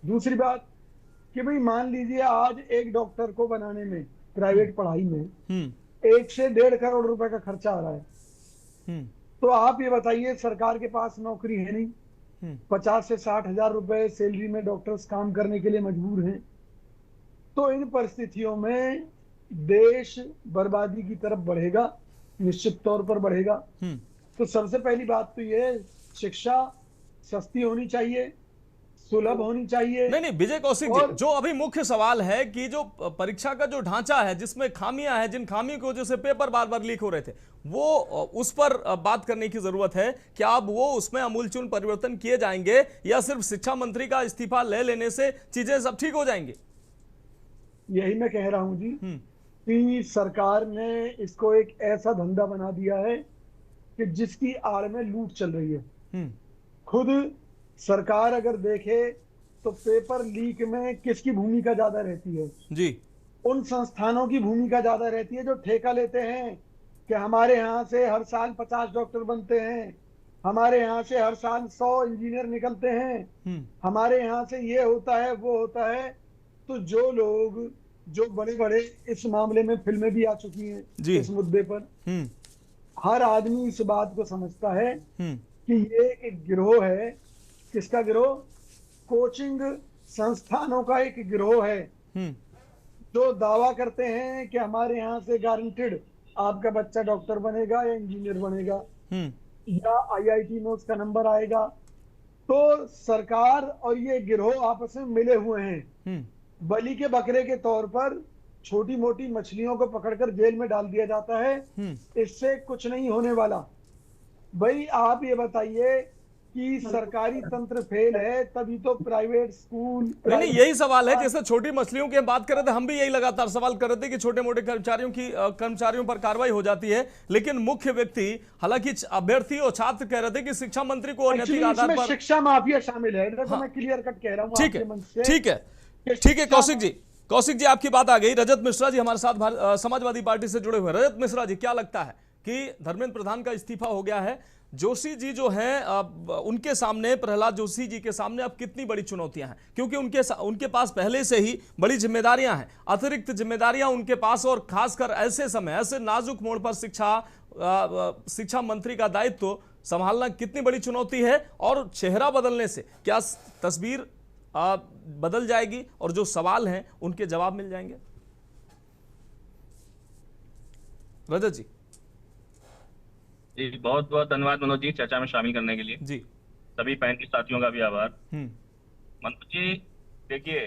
दूसरी बात कि भाई मान लीजिए आज एक डॉक्टर को बनाने में, प्राइवेट पढ़ाई में 1 से 1.5 करोड़ रुपए का खर्चा आ रहा है। तो आप ये बताइए, सरकार के पास नौकरी है नहीं, 50 से 60 हजार रुपए सैलरी में डॉक्टर्स काम करने के लिए मजबूर हैं। तो इन परिस्थितियों में देश बर्बादी की तरफ बढ़ेगा, निश्चित तौर पर बढ़ेगा। तो सबसे पहली बात तो ये, शिक्षा सस्ती होनी चाहिए, सुलभ होनी चाहिए। नहीं, विजय कौशिक जी, जो अभी मुख्य सवाल है कि जो परीक्षा का जो ढांचा है, जिसमें खामियां हैं, जिन खामियों की वजह से पेपर बार बार लीक हो रहे थे, वो उस पर बात करने की जरूरत है। क्या अब वो उसमें आमूलचूल परिवर्तन किए जाएंगे या सिर्फ शिक्षा मंत्री का इस्तीफा ले लेने से चीजें सब ठीक हो जाएंगी? यही मैं कह रहा हूं जी कि सरकार ने इसको एक ऐसा धंधा बना दिया है कि जिसकी आड़ में लूट चल रही है। खुद सरकार अगर देखे तो पेपर लीक में किसकी भूमिका ज्यादा रहती है जी? उन संस्थानों की भूमिका ज्यादा रहती है जो ठेका लेते हैं कि हमारे यहाँ से हर साल 50 डॉक्टर बनते हैं, हमारे यहाँ से हर साल 100 इंजीनियर निकलते हैं, हमारे यहाँ से ये होता है वो होता है। तो जो लोग जो बड़े बड़े इस मामले में फिल्में भी आ चुकी हैं इस मुद्दे पर, हर आदमी इस बात को समझता है कि ये एक गिरोह है। किसका गिरोह? कोचिंग संस्थानों का एक गिरोह है जो दावा करते हैं कि हमारे यहाँ से गारंटेड आपका बच्चा डॉक्टर बनेगा या इंजीनियर बनेगा या आईआईटी में उसका नंबर आएगा। तो सरकार और ये गिरोह आपस में मिले हुए हैं। बलि के बकरे के तौर पर छोटी मोटी मछलियों को पकड़कर जेल में डाल दिया जाता है। इससे कुछ नहीं होने वाला। भाई आप ये बताइए कि सरकारी तंत्र फेल है तभी तो प्राइवेट स्कूल नहीं, यही सवाल है। जैसे छोटी मछलियों की हम बात कर रहे थे, हम भी यही लगातार सवाल कर रहे थे कि छोटे मोटे कर्मचारियों पर कार्रवाई हो जाती है, लेकिन मुख्य व्यक्ति, हालांकि अभ्यर्थी और छात्र कह रहे थे कि शिक्षा मंत्री को नैतिक आधार पर शिक्षा माफिया शामिल है। मैं क्लियर कट कह रहा हूँ। ठीक है कौशिक जी आपकी बात आ गई। रजत मिश्रा जी हमारे साथ समाजवादी पार्टी से जुड़े हुए। रजत मिश्रा जी, क्या लगता है कि धर्मेंद्र प्रधान का इस्तीफा हो गया है, जोशी जी जो हैं उनके सामने, प्रहलाद जोशी जी के सामने अब कितनी बड़ी चुनौतियां हैं? क्योंकि उनके पास पहले से ही बड़ी जिम्मेदारियां हैं, अतिरिक्त जिम्मेदारियां उनके पास, और खासकर ऐसे समय, ऐसे नाजुक मोड़ पर शिक्षा मंत्री का दायित्व संभालना कितनी बड़ी चुनौती है, और चेहरा बदलने से क्या तस्वीर बदल जाएगी और जो सवाल हैं उनके जवाब मिल जाएंगे? रजत जी। जी बहुत बहुत धन्यवाद मनोज जी, चर्चा में शामिल करने के लिए। जी सभी पैनलिस्ट साथियों का भी आभार। मनोज जी देखिए,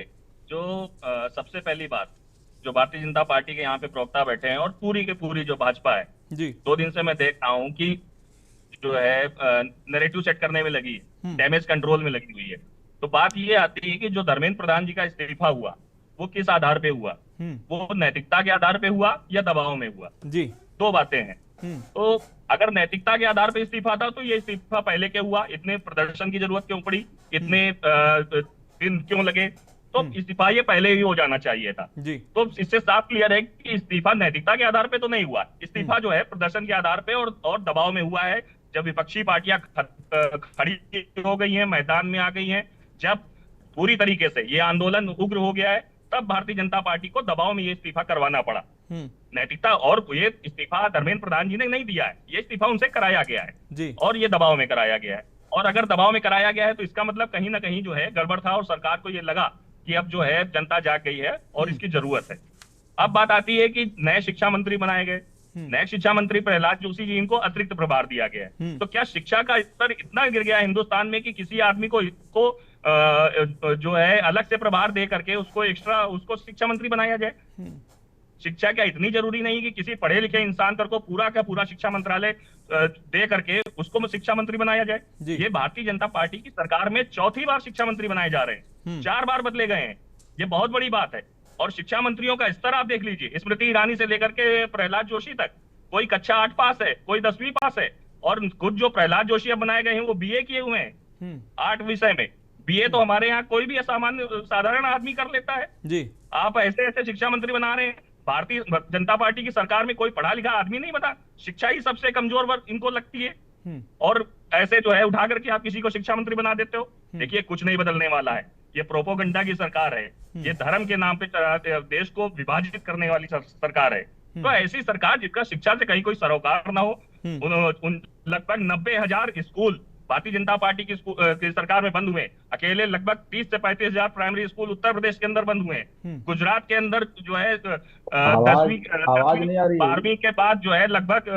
जो सबसे पहली बात, जो भारतीय जनता पार्टी के यहाँ पे प्रवक्ता बैठे हैं और पूरी के पूरी जो भाजपा है जी, 2 दिन से मैं देख रहा हूँ कि जो है नैरेटिव सेट करने में लगी है, डैमेज कंट्रोल में लगी हुई है। तो बात ये आती है कि जो धर्मेंद्र प्रधान जी का इस्तीफा हुआ वो किस आधार पे हुआ? वो नैतिकता के आधार पे हुआ या दबाव में हुआ? जी, 2 बातें हैं। तो अगर नैतिकता के आधार पे इस्तीफा था तो ये इस्तीफा पहले क्या हुआ? इतने प्रदर्शन की जरूरत क्यों पड़ी? इतने दिन क्यों लगे? तो इस्तीफा ये पहले ही हो जाना चाहिए था जी। तो इससे साफ क्लियर है कि इस्तीफा नैतिकता के आधार पे तो नहीं हुआ। इस्तीफा जो है प्रदर्शन के आधार पे और दबाव में हुआ है। जब विपक्षी पार्टियां खड़ी हो गई हैं, मैदान में आ गई हैं, जब पूरी तरीके से ये आंदोलन उग्र हो गया है, तब भारतीय जनता पार्टी को दबाव में ये इस्तीफा करवाना पड़ा। नैतिकता, और ये इस्तीफा धर्मेंद्र प्रधान जी ने नहीं दिया है, ये इस्तीफा उनसे कराया गया है जी। और ये दबाव में कराया गया है। और अगर दबाव में कराया गया है तो इसका मतलब कहीं ना कहीं जो है गड़बड़ था और सरकार को ये लगा कि अब जो है जनता जाग गई है और इसकी जरूरत है। अब बात आती है कि नए शिक्षा मंत्री बनाए गए। नए शिक्षा मंत्री प्रहलाद जोशी जी, इनको अतिरिक्त प्रभार दिया गया है। तो क्या शिक्षा का स्तर इतना गिर गया हिंदुस्तान में कि किसी आदमी को जो है अलग से प्रभार दे करके उसको शिक्षा मंत्री बनाया जाए? शिक्षा क्या इतनी जरूरी नहीं कि किसी पढ़े लिखे इंसान को पूरा का पूरा शिक्षा मंत्रालय दे करके उसको शिक्षा मंत्री बनाया जाए? ये भारतीय जनता पार्टी की सरकार में 4थी बार शिक्षा मंत्री बनाए जा रहे हैं, 4 बार बदले गए हैं। ये बहुत बड़ी बात है। और शिक्षा मंत्रियों का स्तर आप देख लीजिए, स्मृति ईरानी से लेकर के प्रहलाद जोशी तक, कोई कक्षा 8 पास है, कोई 10वीं पास है। और खुद जो प्रहलाद जोशी अब बनाए गए हैं वो बीए किए हुए हैं 8 विषय में। बीए तो हमारे यहाँ कोई भी असामान्य साधारण आदमी कर लेता है जी। आप ऐसे ऐसे शिक्षा मंत्री बना रहे हैं। भारतीय जनता पार्टी की सरकार में कोई पढ़ा लिखा आदमी नहीं बना। शिक्षा ही सबसे कमजोर वर्ग इनको लगती है और ऐसे जो है उठा करके आप किसी को शिक्षा मंत्री बना देते हो। देखिए, कुछ नहीं बदलने वाला है। ये प्रोपोगंडा की सरकार है, ये धर्म के नाम पे देश को विभाजित करने वाली सरकार है। तो ऐसी सरकार जिसका शिक्षा से कहीं कोई सरोकार ना हो, लगभग 90,000 स्कूल भारतीय जनता पार्टी की सरकार में बंद हुए। अकेले लगभग 30 से 35,000 प्राइमरी स्कूल उत्तर प्रदेश के अंदर बंद हुए हैं। गुजरात के अंदर जो है 12वीं के बाद जो है लगभग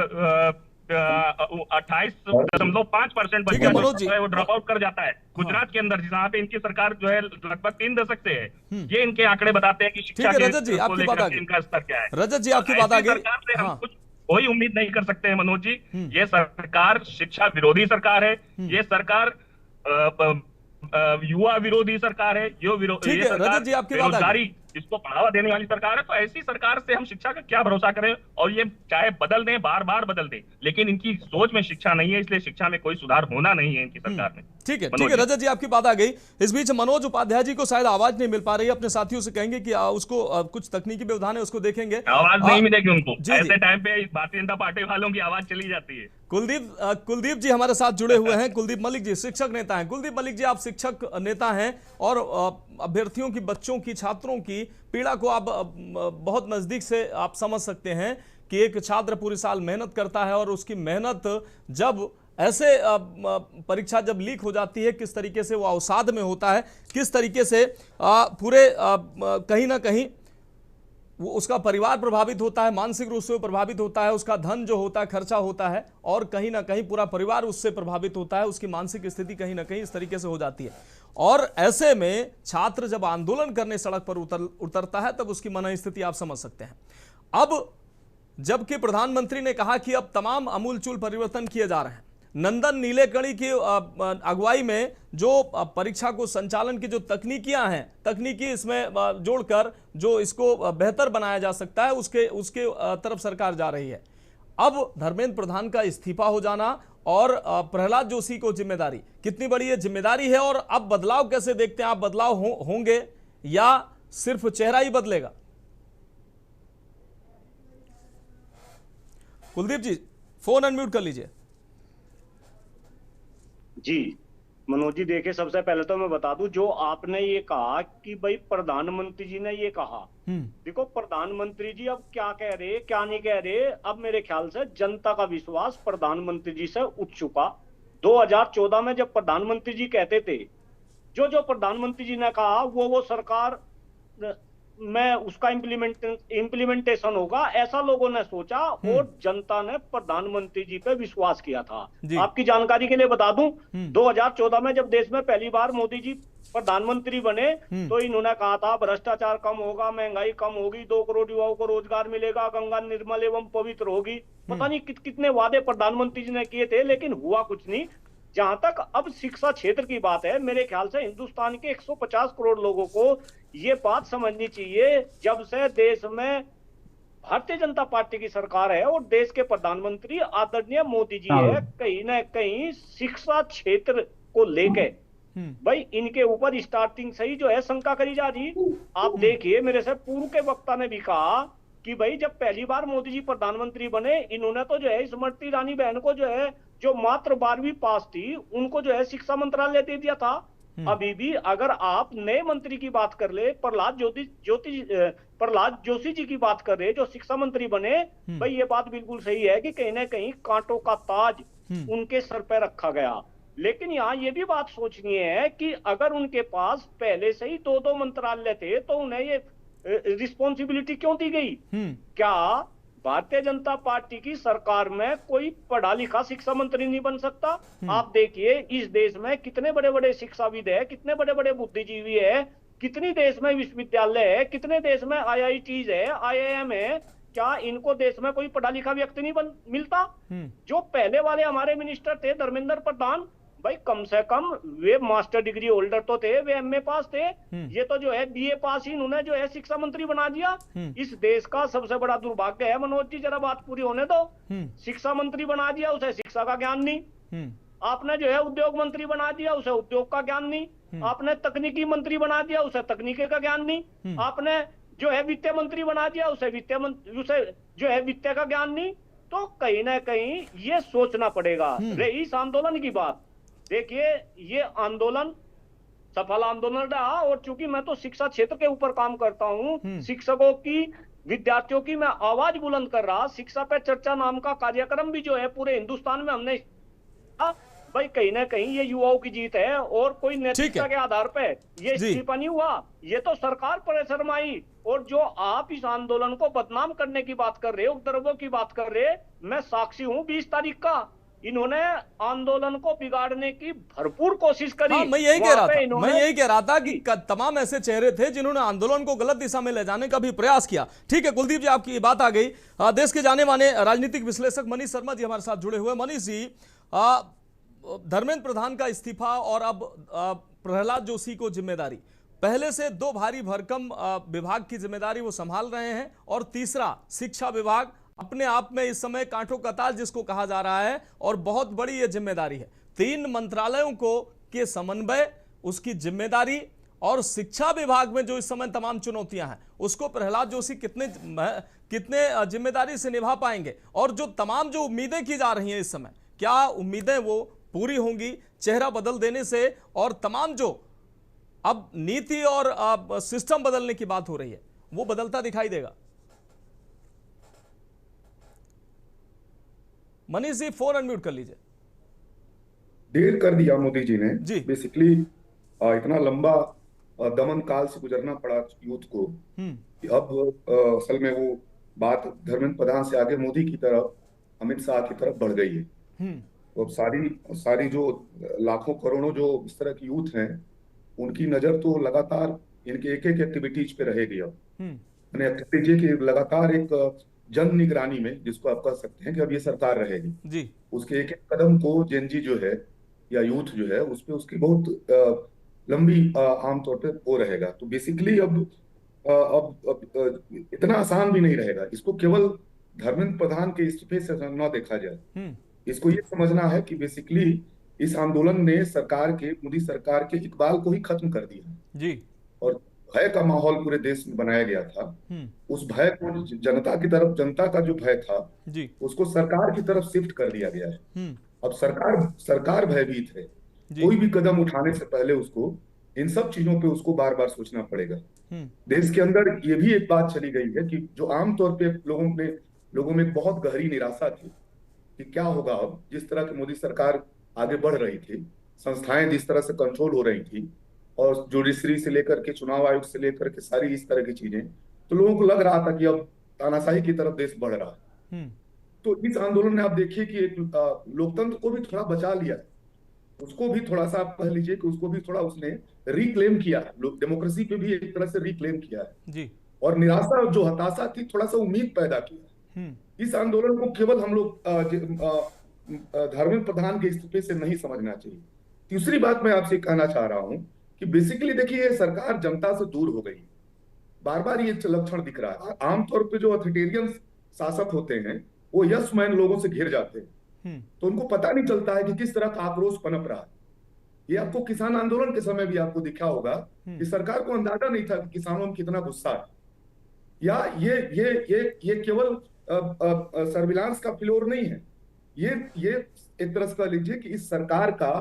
28.5% बच्चा जो है वो ड्रॉप आउट कर जाता है गुजरात के अंदर, जहाँ पे इनकी सरकार जो है लगभग 3 दशक से है। ये इनके आंकड़े बताते हैं कि शिक्षा के इनका स्तर क्या है। रजत जी, आपकी बात आ गई। हम कुछ कोई उम्मीद नहीं कर सकते हैं मनोज जी। ये सरकार शिक्षा विरोधी सरकार है, ये सरकार युवा विरोधी सरकार है, रजत जी, आपकी बात आ गई। इसको बढ़ावा देने वाली सरकार है, तो ऐसी सरकार से हम शिक्षा का क्या भरोसा करें। और ये चाहे बदल दें, बार बार बदल दें, लेकिन इनकी सोच में शिक्षा नहीं है, इसलिए शिक्षा में कोई सुधार होना नहीं है इनकी सरकार में। ठीक है रजत जी, आपकी बात आ गई। इस बीच मनोज उपाध्याय जी को शायद आवाज नहीं मिल पा रही है, अपने साथियों से कहेंगे कि उसको कुछ तकनीकी व्यवधान है, उसको देखेंगे। आवाज नहीं मिलेगी उनको, ऐसे टाइम पे भारतीय जनता पार्टी वालों की आवाज चली जाती है। कुलदीप जी हमारे साथ जुड़े हुए हैं। कुलदीप मलिक जी शिक्षक नेता हैं। कुलदीप मलिक जी, आप शिक्षक नेता हैं और अभ्यर्थियों की, बच्चों की, छात्रों की पीड़ा को आप बहुत नजदीक से आप समझ सकते हैं कि एक छात्र पूरे साल मेहनत करता है और उसकी मेहनत जब ऐसे परीक्षा जब लीक हो जाती है, किस तरीके से वो अवसाद में होता है, किस तरीके से पूरे कहीं ना कहीं वो उसका परिवार प्रभावित होता है, मानसिक रूप से वो प्रभावित होता है, उसका धन जो होता है खर्चा होता है और कहीं ना कहीं पूरा परिवार उससे प्रभावित होता है, उसकी मानसिक स्थिति कहीं ना कहीं इस तरीके से हो जाती है। और ऐसे में छात्र जब आंदोलन करने सड़क पर उतरता है तब उसकी मनस्थिति आप समझ सकते हैं। अब जबकि प्रधानमंत्री ने कहा कि अब तमाम अमूलचूल परिवर्तन किए जा रहे हैं, नंदन नीलेकणी की अगुवाई में जो परीक्षा को संचालन की जो तकनीकियां हैं, तकनीकी इसमें जोड़कर जो इसको बेहतर बनाया जा सकता है, उसके तरफ सरकार जा रही है। अब धर्मेंद्र प्रधान का इस्तीफा हो जाना और प्रहलाद जोशी को जिम्मेदारी, कितनी बड़ी ये जिम्मेदारी है और अब बदलाव कैसे देखते हैं आप? बदलाव होंगे या सिर्फ चेहरा ही बदलेगा? कुलदीप जी फोन अनम्यूट कर लीजिए। जी मनोज जी, देखिए सबसे पहले तो मैं बता दूं, जो आपने ये कहा कि भाई प्रधानमंत्री जी ने ये कहा, देखो प्रधानमंत्री जी अब क्या कह रहे क्या नहीं कह रहे, अब मेरे ख्याल से जनता का विश्वास प्रधानमंत्री जी से उठ चुका। 2014 में जब प्रधानमंत्री जी कहते थे, जो प्रधानमंत्री जी ने कहा वो सरकार में उसका इम्प्लीमेंटेशन होगा, ऐसा लोगों ने सोचा और जनता ने प्रधानमंत्री जी पे विश्वास किया था। आपकी जानकारी के लिए बता दूं, 2014 में जब देश में पहली बार मोदी जी प्रधानमंत्री बने तो इन्होंने कहा था भ्रष्टाचार कम होगा, महंगाई कम होगी, 2 करोड़ युवाओं को रोजगार मिलेगा, गंगा निर्मल एवं पवित्र होगी। पता नहीं कितने वादे प्रधानमंत्री जी ने किए थे, लेकिन हुआ कुछ नहीं। जहां तक अब शिक्षा क्षेत्र की बात है, मेरे ख्याल से हिंदुस्तान के 150 करोड़ लोगों को ये बात समझनी चाहिए, जब से देश में भारतीय जनता पार्टी की सरकार है और देश के प्रधानमंत्री आदरणीय मोदी जी है, कहीं ना कहीं शिक्षा क्षेत्र को लेके भाई इनके ऊपर स्टार्टिंग से ही जो है शंका करी जा रही। आप देखिए, मेरे से पूर्व के वक्ता ने भी कहा कि भाई जब पहली बार मोदी जी प्रधानमंत्री बने, इन्होंने तो जो है स्मृति ईरानी बहन को जो है जो मात्र 12वीं पास थी उनको जो है शिक्षा मंत्रालय दे दिया था। अभी भी अगर आप नए मंत्री की बात कर ले, प्रहलाद जोशी जी की बात कर रहे जो शिक्षा मंत्री बने, भाई ये बात बिल्कुल सही है कि कहीं ना कहीं कांटों का ताज उनके सर पर रखा गया। लेकिन यहाँ ये भी बात सोचनी है कि अगर उनके पास पहले से ही 2 मंत्रालय थे तो उन्हें ये रिस्पॉन्सिबिलिटी क्यों दी गई? क्या भारतीय जनता पार्टी की सरकार में कोई पढ़ा लिखा शिक्षा मंत्री नहीं बन सकता? आप देखिए इस देश में कितने बड़े बड़े शिक्षाविद है, कितने बड़े बड़े बुद्धिजीवी है, कितनी देश में विश्वविद्यालय है, कितने देश में IITs है, IIM है, क्या इनको देश में कोई पढ़ा लिखा व्यक्ति नहीं मिलता? जो पहले वाले हमारे मिनिस्टर थे धर्मेंद्र प्रधान, भाई कम से कम वे मास्टर डिग्री होल्डर तो थे, वे MA पास थे, ये तो जो है BA पास ही इन्होंने जो है शिक्षा मंत्री बना दिया। इस देश का सबसे बड़ा दुर्भाग्य है, मनोज जी जरा बात पूरी होने दो, शिक्षा मंत्री बना दिया, उसे शिक्षा का ज्ञान नहीं। आपने जो है उद्योग मंत्री बना दिया, उसे उद्योग का ज्ञान नहीं। आपने तकनीकी मंत्री बना दिया, उसे तकनीकी का ज्ञान नहीं। आपने जो है वित्त मंत्री बना दिया, उसे जो है वित्त का ज्ञान नहीं। तो कहीं ना कहीं ये सोचना पड़ेगा। रही इस आंदोलन की बात, देखिए ये आंदोलन सफल आंदोलन रहा और चूंकि मैं तो शिक्षा क्षेत्र के ऊपर काम करता हूं, शिक्षकों की, विद्यार्थियों की मैं आवाज बुलंद कर रहा। शिक्षा पे चर्चा नाम का कार्यक्रम भी जो है पूरे हिंदुस्तान में हमने, भाई कहीं ना कहीं ये युवाओं की जीत है और कोई नैतिकता के आधार पे ये इस्तीफा नहीं हुआ, ये तो सरकार प्रेशर में आई। और जो आप इस आंदोलन को बदनाम करने की बात कर रहे हो, उपद्रवों की बात कर रहे, मैं साक्षी हूं 20 तारीख का, इन्होंने आंदोलन को बिगाड़ने की भरपूर कोशिश करी। मैं यही कह रहा था कि तमाम ऐसे चेहरे थे जिन्होंने आंदोलन को गलत दिशा में ले जाने का भी प्रयास किया। ठीक है कुलदीप जी, आपकी बात आ गई। देश के जाने माने राजनीतिक विश्लेषक मनीष शर्मा जी हमारे साथ जुड़े हुए। मनीष जी, धर्मेंद्र प्रधान का इस्तीफा और अब प्रहलाद जोशी को जिम्मेदारी, पहले से 2 भारी भरकम विभाग की जिम्मेदारी वो संभाल रहे हैं, और तीसरा शिक्षा विभाग अपने आप में इस समय कांटों का ताज जिसको कहा जा रहा है, और बहुत बड़ी ये जिम्मेदारी है। 3 मंत्रालयों को के समन्वय, उसकी जिम्मेदारी, और शिक्षा विभाग में जो इस समय तमाम चुनौतियां हैं उसको प्रहलाद जोशी कितने जिम्मेदारी से निभा पाएंगे, और जो तमाम जो उम्मीदें की जा रही हैं इस समय, क्या उम्मीदें वो पूरी होंगी चेहरा बदल देने से, और तमाम जो अब नीति और सिस्टम बदलने की बात हो रही है वो बदलता दिखाई देगा। मनीष जी फोन अनम्यूट कर लीजिए। देर कर दिया मोदी जी ने जी। बेसिकली इतना लंबा दमन काल से गुजरना पड़ा यूथ को कि अब असल में वो बात धर्मेंद्र प्रधान से आगे मोदी की तरफ, अमित शाह की तरफ बढ़ गई है। तो अब सारी जो लाखों करोड़ों जो इस तरह की यूथ हैं उनकी नजर तो लगातार इनके एक एक एक्टिविटीज पे रहेगी। अब मैंने लीजिए कि लगातार एक जन निगरानी में, जिसको आप कह सकते हैं कि अब ये सरकार रहेगी जी, उसके एक एक कदम को जेनजी जो है या यूथ जो है उस पे उसकी बहुत लंबी आमतौर पे वो रहेगा। तो बेसिकली अब इतना आसान भी नहीं रहेगा। इसको केवल धर्मेंद्र प्रधान के इस्तीफे से न देखा जाए, इसको ये समझना है कि बेसिकली इस आंदोलन ने मोदी सरकार के इकबाल को ही खत्म कर दिया जी, और भय का माहौल पूरे देश में बनाया गया था। उस भय को जनता का जो भय था जी, उसको सरकार की तरफ शिफ्ट कर दिया गया है। अब सरकार भयभीत है। कोई भी कदम उठाने से पहले उसको इन सब चीजों पे उसको बार बार सोचना पड़ेगा। देश के अंदर ये भी एक बात चली गई है कि जो आमतौर पे लोगों में एक बहुत गहरी निराशा थी कि क्या होगा अब, जिस तरह की मोदी सरकार आगे बढ़ रही थी, संस्थाएं जिस तरह से कंट्रोल हो रही थी, और जुडिशरी से लेकर के चुनाव आयोग से लेकर के सारी इस तरह की चीजें, तो लोगों को लग रहा था कि अब तानाशाही की तरफ देश बढ़ रहा है। तो इस आंदोलन में आप देखिए कि एक लोकतंत्र को भी थोड़ा बचा लिया, उसको भी थोड़ा सा आप कह लीजिए कि उसको भी थोड़ा उसने रिक्लेम किया है, डेमोक्रेसी पे भी एक तरह से रिक्लेम किया है जी, और निराशा जो हताशा थी थोड़ा सा उम्मीद पैदा किया। इस आंदोलन को केवल हम लोग धर्मेंद्र प्रधान के इस्तीफे से नहीं समझना चाहिए। तीसरी बात मैं आपसे कहना चाह रहा हूं कि बेसिकली देखिए सरकार जनता से दूर हो गई, बार बार ये लक्षण दिख रहा है। आमतौर पे जो अथॉरिटेरियन शासक होते हैं वो यस मैन लोगों से घिर जाते हैं, तो उनको पता नहीं चलता है कि किस तरह का आक्रोश पनप रहा है। ये आपको किसान आंदोलन के समय भी आपको दिखा होगा कि सरकार को अंदाजा नहीं था कि किसानों में कितना गुस्सा है, या ये केवल सर्विलांस का फ्लोर नहीं है। ये एक तरह से कह लीजिए कि इस सरकार का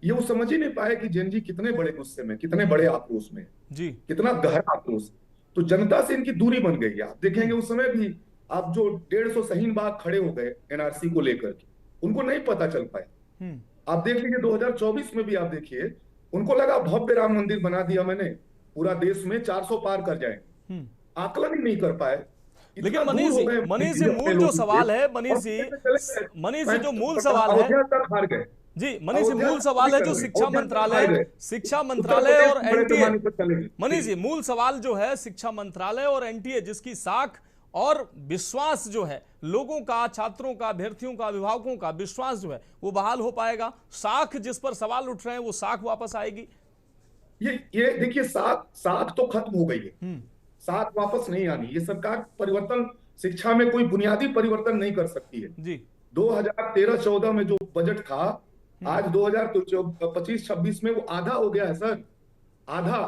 ये वो समझ ही नहीं पाए कि जेनजी कितने बड़े गुस्से में, कितने बड़े आक्रोश में जी, कितना गहरा आक्रोश। तो जनता से इनकी दूरी बन गई है। आप देखेंगे उस समय भी आप जो 150 शाहीन बाग खड़े हो गए एनआरसी को लेकर के, उनको नहीं पता चल पाया। आप देख लीजिए 2024 में भी आप देखिए, उनको लगा भव्य राम मंदिर बना दिया मैंने, पूरा देश में 400 पार कर जाएंगे, आकलन ही नहीं कर पाए। लेकिन मनीष जी मूल जो सवाल है, मनीष जी जो मूल सवाल है जी, मनीष जी मूल सवाल है जो शिक्षा मंत्रालय और एनटीए, मनीष जी मूल सवाल जो है शिक्षा मंत्रालय और एनटीए, जिसकी साख और विश्वास जो है लोगों का, छात्रों का, अभ्यर्थियों का, अभिभावकों का विश्वास जो है वो बहाल हो पाएगा? साख जिस पर सवाल उठ रहे हैं वो साख वापस आएगी? ये देखिए साख तो खत्म हो गई है, साख वापस नहीं आनी। ये सरकार परिवर्तन शिक्षा में कोई बुनियादी परिवर्तन नहीं कर सकती है जी। 2013-14 में जो बजट था, आज 2025-26 में वो आधा हो गया है सर, आधा।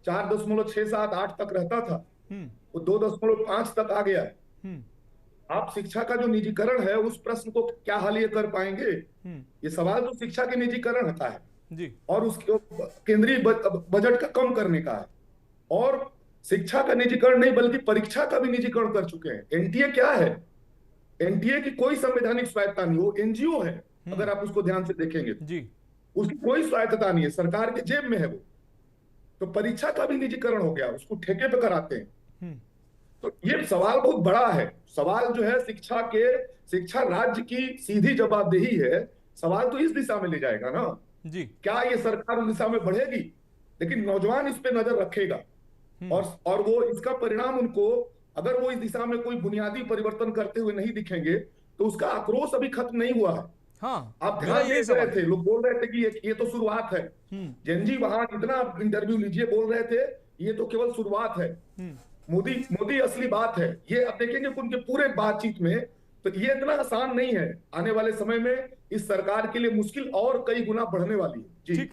4.67-8 तक रहता था, वो 2.5 तक आ गया है। आप शिक्षा का जो निजीकरण है उस प्रश्न को क्या हल ये कर पाएंगे? ये सवाल तो शिक्षा के निजीकरण का है जी, और उसके केंद्रीय बजट का कम करने का है। और शिक्षा का निजीकरण नहीं बल्कि परीक्षा का भी निजीकरण कर चुके हैं। एनटीए क्या है? एनटीए की कोई संवैधानिक स्वायत्ता नहीं, वो एनजीओ है। अगर आप उसको ध्यान से देखेंगे जी, उसकी कोई स्वायत्तता नहीं है, सरकार के जेब में है वो। तो परीक्षा का भी निजीकरण हो गया, उसको ठेके पे कराते हैं। तो ये सवाल बहुत बड़ा है। सवाल जो है शिक्षा राज्य की सीधी जवाबदेही है। सवाल तो इस दिशा में ले जाएगा ना जी, क्या ये सरकार उस दिशा में बढ़ेगी? लेकिन नौजवान इस पे नजर रखेगा और वो इसका परिणाम उनको, अगर वो इस दिशा में कोई बुनियादी परिवर्तन करते हुए नहीं दिखेंगे तो उसका आक्रोश अभी खत्म नहीं हुआ है। हाँ, आप ध्यान दे रहे थे, लोग बोल रहे थे कि ये तो शुरुआत है। जेनजी वहां इतना इंटरव्यू लीजिए बोल रहे थे ये तो केवल शुरुआत है, मोदी असली बात है। ये आप देखेंगे उनके पूरे बातचीत में, तो ये इतना आसान नहीं है। आने वाले समय में इस सरकार के लिए मुश्किल और कई गुना बढ़ने वाली है। जी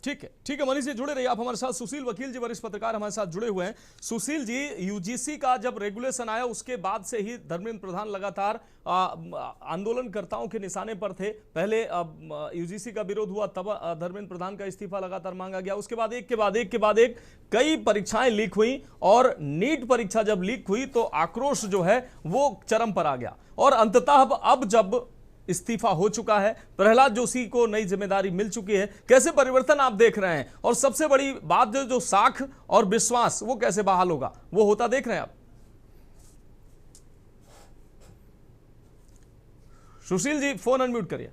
ठीक है मनीष जी, जुड़े रहिए आप हमारे साथ। सुशील वकील जी, वरिष्ठ पत्रकार हमारे साथ जुड़े हुए हैं। सुशील जी, यूजीसी का जब रेगुलेशन आया उसके बाद से ही धर्मेंद्र प्रधान लगातार आंदोलनकर्ताओं के निशाने पर थे। पहले यूजीसी का विरोध हुआ, तब धर्मेंद्र प्रधान का इस्तीफा लगातार मांगा गया। उसके बाद एक के बाद एक कई परीक्षाएं लीक हुई, और नीट परीक्षा जब लीक हुई तो आक्रोश जो है वो चरम पर आ गया, और अंततः अब जब इस्तीफा हो चुका है, प्रहलाद जोशी को नई जिम्मेदारी मिल चुकी है, कैसे परिवर्तन आप देख रहे हैं? और सबसे बड़ी बात जो साख और विश्वास वो कैसे बहाल होगा, वो होता देख रहे हैं आप? सुशील जी, फोन अनम्यूट करिए।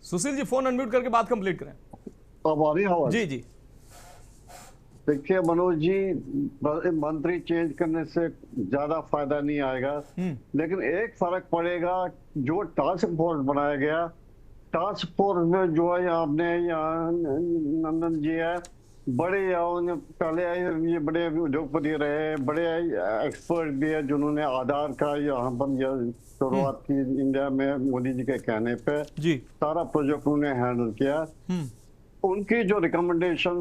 सुशील जी, फोन अनम्यूट करके बात कंप्लीट करें। जी देखिए मनोज जी, मंत्री चेंज करने से ज्यादा फायदा नहीं आएगा, लेकिन एक फर्क पड़ेगा। जो टास्क फोर्स बनाया गया, टास्क फोर्स में जो है आपने यहाँ नंदन जी है, बड़े पहले ये बड़े उद्योगपति रहे, बड़े एक्सपर्ट भी है जिन्होंने आधार का यहाँ पर शुरुआत की इंडिया में मोदी जी के कहने पे जी सारा प्रोजेक्ट उन्होंने हैंडल किया। उनकी जो रिकमेंडेशन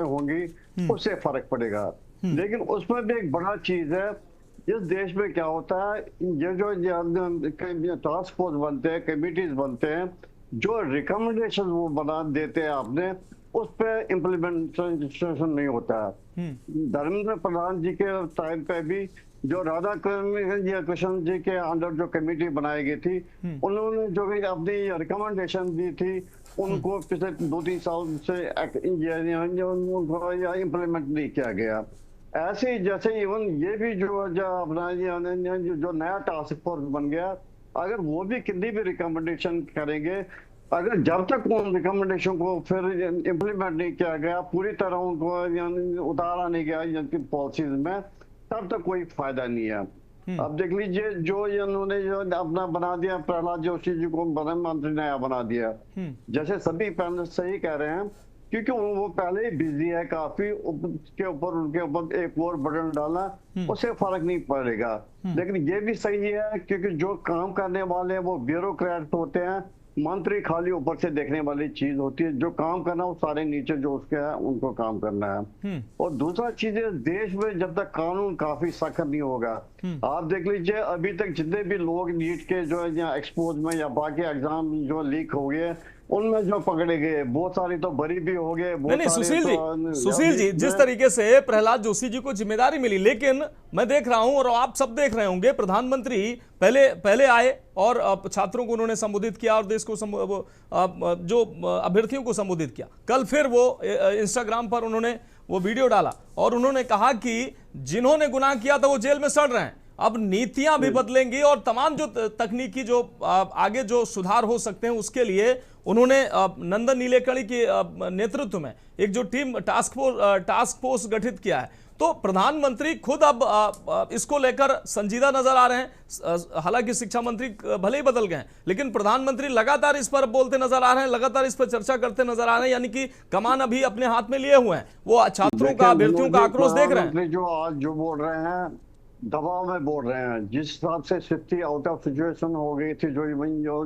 होंगी उससे फर्क पड़ेगा। लेकिन उसमें भी एक बड़ा चीज है, इस देश में क्या होता है, ये जो टास्क फोर्स बनते हैं, कमिटीज बनते हैं, जो रिकमेंडेशन वो बना देते हैं आपने, उस पर इम्प्लीमेंटेशन नहीं होता है। धर्मेंद्र प्रधान जी के टाइम पे भी जो राधा कृष्ण जी के अंडर जो कमेटी बनाई गई थी, उन्होंने जो भी अपनी रिकमेंडेशन दी थी उनको पिछले 2-3 साल से इम्प्लीमेंट नहीं किया गया। ऐसे ही जैसे इवन ये भी जो अपना जो नया टास्क फोर्स बन गया, अगर वो भी कितनी भी रिकमेंडेशन करेंगे, अगर जब तक उन रिकमेंडेशन को फिर इम्प्लीमेंट नहीं किया गया, पूरी तरह उनको उतारा नहीं गया पॉलिसीज में, तब तक कोई फायदा नहीं है। अब देख लीजिए जो इन्होंने जो अपना बना दिया, प्रहलाद जोशी जी को मंत्री नया बना दिया, जैसे सभी पैनल सही कह रहे हैं, क्योंकि वो पहले ही बिजी है काफी, उनके ऊपर एक और बटन डालना उससे फर्क नहीं पड़ेगा। लेकिन ये भी सही है क्योंकि जो काम करने वाले हैं वो ब्यूरोक्रेट होते हैं, मंत्री खाली ऊपर से देखने वाली चीज होती है, जो काम करना वो सारे नीचे जो उसके है उनको काम करना है। और दूसरा चीज है, देश में जब तक कानून काफी सख्त नहीं होगा, आप देख लीजिए अभी तक जितने भी लोग नीट के जो है या एक्सपोज में या बाकी एग्जाम जो लीक हो गए, उनमें जो पकड़े गए बहुत सारी तो बरी भी हो गए। नहीं सुशील जी, जिस तरीके से प्रहलाद जोशी जी को जिम्मेदारी मिली, लेकिन मैं देख रहा हूं और आप सब देख रहे होंगे, प्रधानमंत्री पहले आए और छात्रों को उन्होंने संबोधित किया और देश को जो अभ्यर्थियों को संबोधित किया। कल फिर वो इंस्टाग्राम पर उन्होंने वो वीडियो डाला और उन्होंने कहा कि जिन्होंने गुनाह किया था वो जेल में सड़ रहे हैं। अब नीतियां भी बदलेंगी और तमाम जो तकनीकी जो आगे जो सुधार हो सकते हैं उसके लिए उन्होंने नंदन नीलेकणी के नेतृत्व में एक जो टीम टास्क फोर्स गठित किया है। तो प्रधानमंत्री खुद अब इसको लेकर संजीदा नजर आ रहे हैं। हालांकि शिक्षा मंत्री भले ही बदल गए, लेकिन प्रधानमंत्री लगातार इस पर बोलते नजर आ रहे हैं, लगातार इस पर चर्चा करते नजर आ रहे हैं, यानी कि कमान अभी अपने हाथ में लिए हुए हैं। वो छात्रों का, अभ्यर्थियों का आक्रोश देख रहे हैं। जो आज जो बोल रहे हैं दबाव में बोल रहे हैं, जिस हिसाब से स्थिति आउट ऑफ सिचुएशन हो गई थी, जो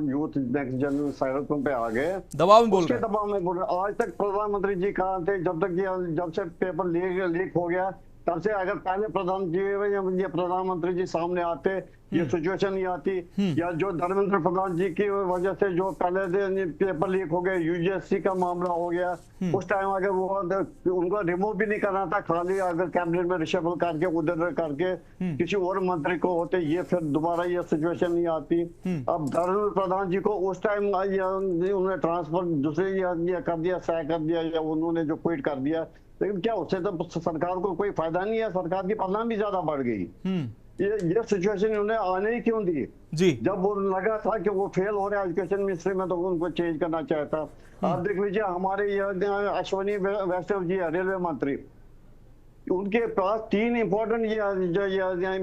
यूथ नेक्स्ट जनरेशन सड़कों पे आ गए, दबाव में बोल रहे हैं। आज तक प्रधानमंत्री जी कहाँ थे जब से पेपर लीक हो गया, तब से अगर पहले प्रधानमंत्री जी सामने आते ये सिचुएशन नहीं आती। या जो धर्मेंद्र प्रधान जी की वजह से जो पहले पेपर लीक हो गए, यूजीसी का मामला हो गया, उस टाइम अगर वो उनको रिमूव भी नहीं करना था, खाली अगर कैबिनेट में रिशफल करके उधर करके किसी और मंत्री को होते, ये फिर दोबारा ये सिचुएशन नहीं आती। अब धर्मेंद्र प्रधान जी को उस टाइम उन्होंने ट्रांसफर दूसरे कर दिया, सैक कर दिया, या उन्होंने जो क्विट कर दिया, लेकिन क्या उससे तो सरकार को कोई फायदा नहीं है, सरकार की बदनामी भी ज्यादा बढ़ गई। ये सिचुएशन उन्हें आने ही क्यों दी जी? जब वो लगा था कि वो फेल हो रहे हैं एजुकेशन मिनिस्ट्री में, तो उनको चेंज करना चाहता। आप देख लीजिए हमारे ये अश्विनी वैष्णव जी है रेलवे मंत्री, उनके पास 3 इंपॉर्टेंट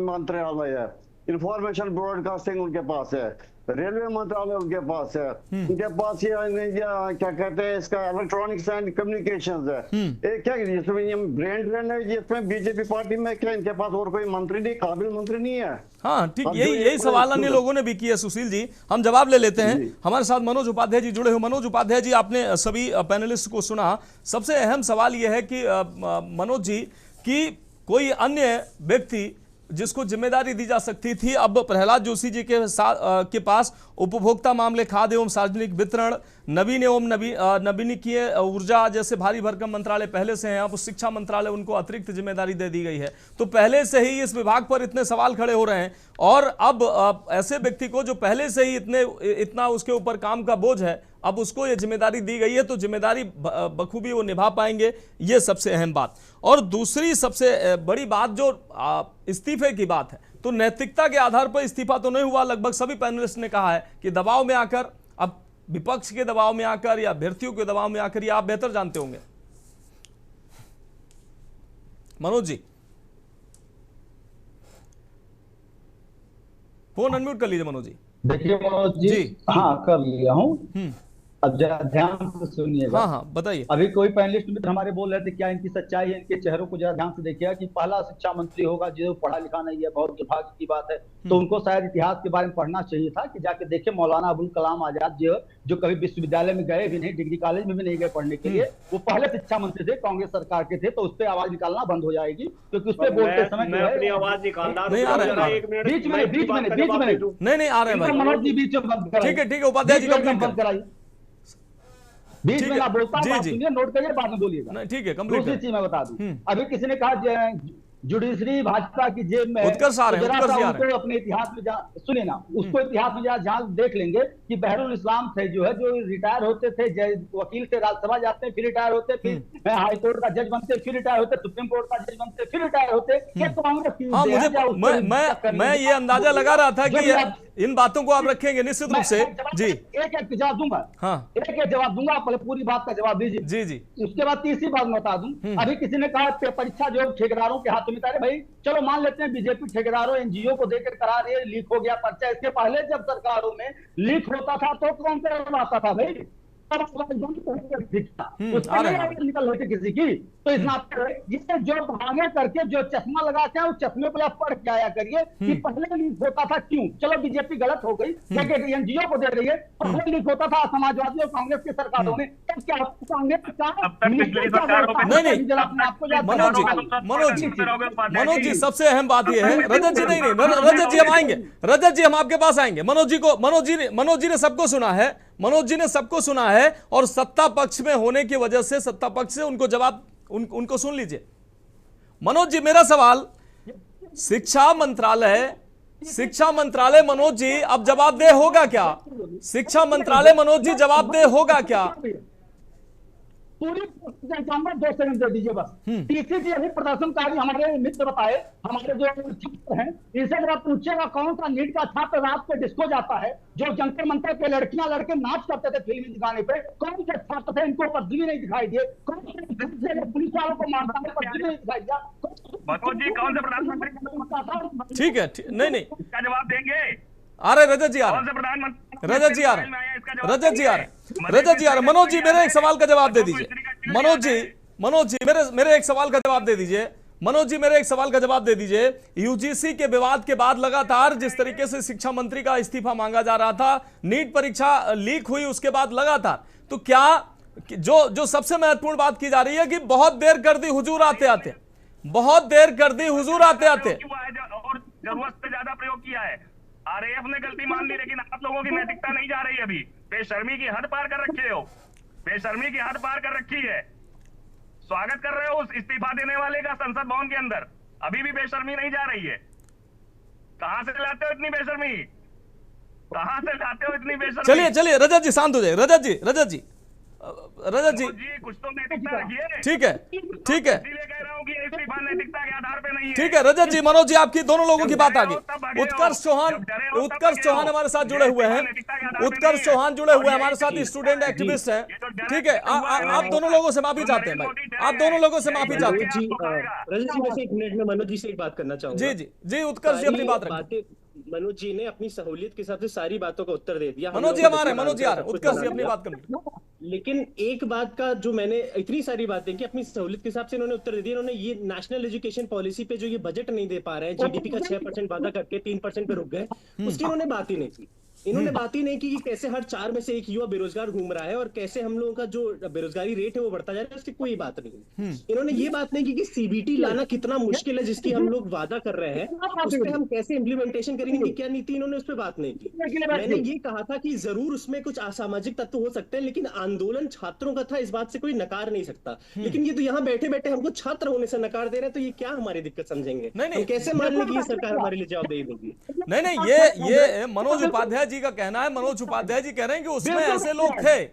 मंत्रालय है। इंफॉर्मेशन ब्रॉडकास्टिंग उनके पास है, रेलवे मंत्रालय उनके पास है, उनके पास ये क्या कहते हैं इसका इलेक्ट्रॉनिक्स एंड कम्युनिकेशंस है। एक क्या जिसमें ब्रेन ड्रेन है, जिसमें बीजेपी पार्टी में क्या इनके पास और कोई मंत्री नहीं, काबिल मंत्री नहीं है। हाँ ठीक, यही सवाल अन्य लोगों ने भी किया। सुशील जी, हम जवाब ले लेते हैं। हमारे साथ मनोज उपाध्याय जी जुड़े हुए। मनोज उपाध्याय जी, आपने सभी पैनलिस्ट को सुना। सबसे अहम सवाल यह है कि मनोज जी, कि कोई अन्य व्यक्ति जिसको जिम्मेदारी दी जा सकती थी, अब प्रहलाद जोशी जी के पास उपभोक्ता मामले, खाद्य एवं सार्वजनिक वितरण, नवीन एवं नवीनिकीय ऊर्जा जैसे भारी भरकम मंत्रालय पहले से हैं। अब शिक्षा मंत्रालय, उनको अतिरिक्त जिम्मेदारी दे दी गई है। तो पहले से ही इस विभाग पर इतने सवाल खड़े हो रहे हैं, और अब ऐसे व्यक्ति को जो पहले से ही इतना उसके ऊपर काम का बोझ है, अब उसको ये जिम्मेदारी दी गई है, तो जिम्मेदारी बखूबी वो निभा पाएंगे, ये सबसे अहम बात। और दूसरी सबसे बड़ी बात जो इस्तीफे की बात है, तो नैतिकता के आधार पर इस्तीफा तो नहीं हुआ। लगभग सभी पैनलिस्ट ने कहा है कि दबाव में आकर, अब विपक्ष के दबाव में आकर या अभ्यर्थियों के दबाव में आकर, ये आप बेहतर जानते होंगे। मनोज जी, फोन अनम्यूट कर लीजिए मनोज जी। देखिए मनोज जी, हाँ कर लिया हूँ। अब जरा ध्यान से सुनिएगा। हाँ बताइए। अभी कोई पैनलिस्ट मित्र हमारे बोल रहे थे क्या इनकी सच्चाई है, इनके चेहरों को जरा ध्यान से देखिएगा कि पहला शिक्षा मंत्री होगा जो पढ़ा लिखा नहीं है, बहुत दुर्भाग्य की बात है। तो उनको शायद इतिहास के बारे में पढ़ना चाहिए था, कि जाके देखे मौलाना अबुल कलाम आजाद जो कभी विश्वविद्यालय में गए भी नहीं, डिग्री कॉलेज में भी नहीं गए पढ़ने के लिए, वो पहले शिक्षा मंत्री थे, कांग्रेस सरकार के थे। तो उस पर आवाज निकालना बंद हो जाएगी, क्योंकि उस पर बोलते समय मैं अपनी आवाज निकालना नहीं आ रहा है। बीच में नहीं आ रहे भाई। मनोज जी बीच में बंद कराइए। ठीक है उपाध्याय जी, बंद कराइए। बीच में ना बोलता हूं, सुनिए, नोट करिए, बाद में बोलिएगा। ठीक है, दूसरी चीज मैं बता दूं, अभी किसी ने कहा जुडिशरी भाजपा की जेब में, उत्कर्ष आ रहे हैं। अपने इतिहास में सुनिए ना, उसको इतिहास में जहाँ देख लेंगे कि बहरुल इस्लाम थे जो है, जो रिटायर होते थे, वकील से राज्यसभा जाते हैं, फिर रिटायर होते, फिर हाई कोर्ट का जज बनते, फिर रिटायर होते, सुप्रीम कोर्ट का जज बनते, फिर रिटायर होते। मैं ये अंदाजा लगा रहा था कि इन बातों को आप रखेंगे निश्चित रूप से। जी, एक जवाब दूंगा। हाँ, एक जवाब दूंगा, पहले पूरी बात का जवाब दीजिए। जी। उसके बाद तीसरी बात बता दूं, अभी किसी ने कहा परीक्षा जो ठेकेदारों के हाथों में, अरे भाई चलो मान लेते हैं बीजेपी ठेकेदारों एनजीओ को देकर करा रही है, लीक हो गया पर्चा। इसके पहले जब सरकारों में लीक होता था तो कौन करवाता था भाई? निकल होती किसी की। तो इस नाते जिससे जो भागे करके जो चश्मा लगा के उस चश्मे पर पढ़ के आया करिए कि पहले लीक होता था क्यों। चलो बीजेपी गलत हो गई, एनजीओ को दे रही है, पहले लीक होता था समाजवादी और कांग्रेस की सरकारों में। क्या कांग्रेस मनोज जी, सबसे अहम बात यह है, रजत जी नहीं रजत जी हम आएंगे, रजत जी हम आपके पास आएंगे। मनोज जी ने सबको सुना है, मनोज जी ने सबको सुना है, और सत्ता पक्ष में होने की वजह से सत्ता पक्ष से उनको जवाब उनको सुन लीजिए। मनोज जी, मेरा सवाल, शिक्षा मंत्रालय मनोज जी अब जवाबदेह होगा क्या? शिक्षा मंत्रालय मनोज जी जवाबदेह होगा क्या? पूरी 2 सेकंड दे दीजिए बस। तीसरी यही प्रदर्शनकारी हमारे मित्र बताए, हमारे जो छात्र हैं, इनसे जरा पूछेगा कौन सा नीट का छात्र रात को डिस्को जाता है, जो जंतर मंतर पे लड़कियां लड़के नाच करते थे फिल्मी दिखाने पे, कौन से छात्र थे इनको पदवी नहीं दिखाई दिए? कौन से पुलिस वालों को मारता है, पदवी नहीं दिखाई दिया? मनोज जी कौन से प्रधानमंत्री? ठीक है, नहीं इसका जवाब देंगे। आ रहे रजत जी, आ रहे रजत जी, आ रहे रजत जी, आ रहे। मनोज जी, मेरे एक सवाल का जवाब दे दीजिए। मनोज जी मेरे एक सवाल का जवाब दे दीजिए। मनोज जी, मेरे एक सवाल का जवाब दे दीजिए। यूजीसी के विवाद के बाद लगातार जिस तरीके से शिक्षा मंत्री का इस्तीफा मांगा जा रहा था, नीट परीक्षा लीक हुई उसके बाद लगातार, तो क्या जो सबसे महत्वपूर्ण बात की जा रही है कि बहुत देर कर दी हुजूर आते आते, बहुत देर कर दी हुजूर आते आते, और जरूरत से ज्यादा प्रयोग किया है। आरएएफ ने गलती मान ली, लेकिन आप लोगों की नैतिकता नहीं जा रही। अभी बेशर्मी की हद पार कर रखे हो, बेशर्मी की हद पार कर रखी है। स्वागत कर रहे हो उस इस्तीफा देने वाले का संसद भवन के अंदर, अभी भी बेशर्मी नहीं जा रही है। कहां से लाते हो इतनी बेशर्मी? कहां से लाते हो इतनी बेशर्मी? चलिए रजत जी शांत हो जाए। रजत जी कुछ तो नैतिकता रखिए। ठीक है, इसलिए कह रहा हूं कि इस्तीफा नैतिकता के आधार पे नहीं रही है। ठीक है रजत जी, मनोज जी, आपकी दोनों लोगों की बात आ गई। उत्कर्ष चौहान हमारे साथ जुड़े हुए हैं, उत्कर्ष चौहान जुड़े हुए हैं हमारे साथ, स्टूडेंट एक्टिविस्ट हैं। ठीक है, आप दोनों लोगों से माफी चाहते हैं भाई, आप दोनों लोगों से माफी चाहते हैं। रजत जी, वैसे एक मिनट में मनोज जी से एक बात करना चाहूंगा। जी जी जी, उत्कर्ष जी अपनी बात रखें। मनोज जी ने अपनी सहूलियत के हिसाब से सारी बातों का उत्तर दे दिया। मनोज जी हमारे, मनोज जी आ रहे हैं, उत्कर्ष जी अपनी बात करें। लेकिन एक बात का जो मैंने इतनी सारी बातें की, अपनी सहूलियत के हिसाब से इन्होंने उत्तर दे दिया। इन्होंने ये नेशनल एजुकेशन पॉलिसी पे जो ये बजट नहीं दे पा रहे हैं, जीडीपी का 6% वादा करके 3% पे रुक गए, उसकी इन्होंने बात ही नहीं की। इन्होंने बात ही नहीं की कि कैसे हर 4 में से एक युवा बेरोजगार घूम रहा है और कैसे हम लोगों का जो बेरोजगारी रेट है वो बढ़ता जा रहा है, उसकी कोई बात नहीं। इन्होंने ये बात नहीं की कि सीबीटी लाना कितना मुश्किल है, जिसकी हम लोग वादा कर रहे हैं, उस पर हम कैसे इम्प्लीमेंटेशन करेंगे, क्या नीति, इन्होंने उस पर बात नहीं की। मैंने ये कहा था कि जरूर उसमें कुछ असामाजिक तत्व हो सकते हैं, लेकिन आंदोलन छात्रों का था, इस बात से कोई नकार नहीं सकता। लेकिन ये तो यहाँ बैठे बैठे हमको छात्र होने से नकार दे रहे हैं, तो ये क्या हमारी दिक्कत समझेंगे? हम कैसे मान लें कि ये सरकार हमारे लिए जवाबदेही देगी? नहीं, ये मनोज उपाध्याय जी का कहना है। मनोज उपाध्याय जी कह रहे हैं कि उसमें ऐसे लोग थे,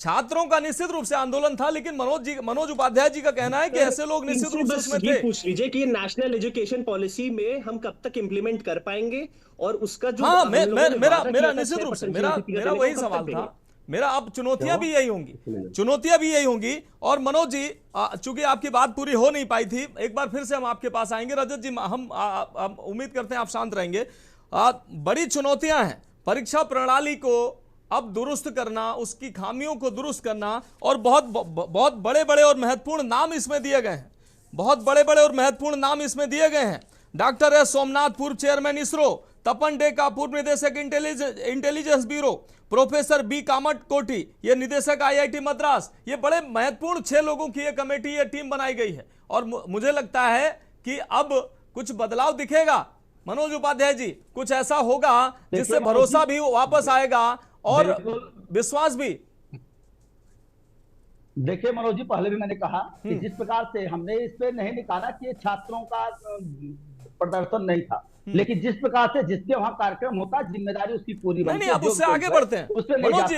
छात्रों का निश्चित रूप से आंदोलन था, लेकिन मनोज उपाध्याय जी का कहना है कि ऐसे लोग निश्चित रूप से उसमें थे। पूछ लीजिए कि नेशनल एजुकेशन पॉलिसी में हम कब तक इंप्लीमेंट कर पाएंगे, और उसका जो मेरा निश्चित रूप से मेरा वही सवाल था। मेरा अब चुनौतियां भी यही होंगी। और मनोज जी, चूंकि आपकी बात पूरी हो नहीं पाई थी, एक बार फिर से हम आपके पास आएंगे। रजत जी, हम उम्मीद करते हैं आप शांत रहेंगे। बड़ी चुनौतियां हैं, परीक्षा प्रणाली को अब दुरुस्त करना, उसकी खामियों को दुरुस्त करना, और बहुत बड़े बड़े और महत्वपूर्ण नाम इसमें दिए गए हैं, बहुत बड़े बड़े और महत्वपूर्ण नाम इसमें दिए गए हैं। डॉक्टर एस सोमनाथ, पूर्व चेयरमैन इसरो, तपन डेका, पूर्व निदेशक Intelligence Bureau, professor B Kamath Koti, ये निदेशक आईआईटी मद्रास। ये बड़े महत्वपूर्ण 6 लोगों की ये कमेटी, ये टीम बनाई गई है, और मुझे लगता है कि अब कुछ बदलाव दिखेगा। मनोज उपाध्याय जी, कुछ ऐसा होगा जिससे भरोसा भी वापस आएगा और विश्वास भी। देखिए मनोज जी, पहले भी मैंने कहा कि जिस प्रकार से हमने इस पे नहीं निकाला कि ये छात्रों का प्रदर्शन नहीं था, लेकिन जिस प्रकार से जिसके वहाँ कार्यक्रम होता है, जिम्मेदारी उसकी पूरी बनती है। नहीं, आप उससे आगे बढ़ते हैं मनोज जी,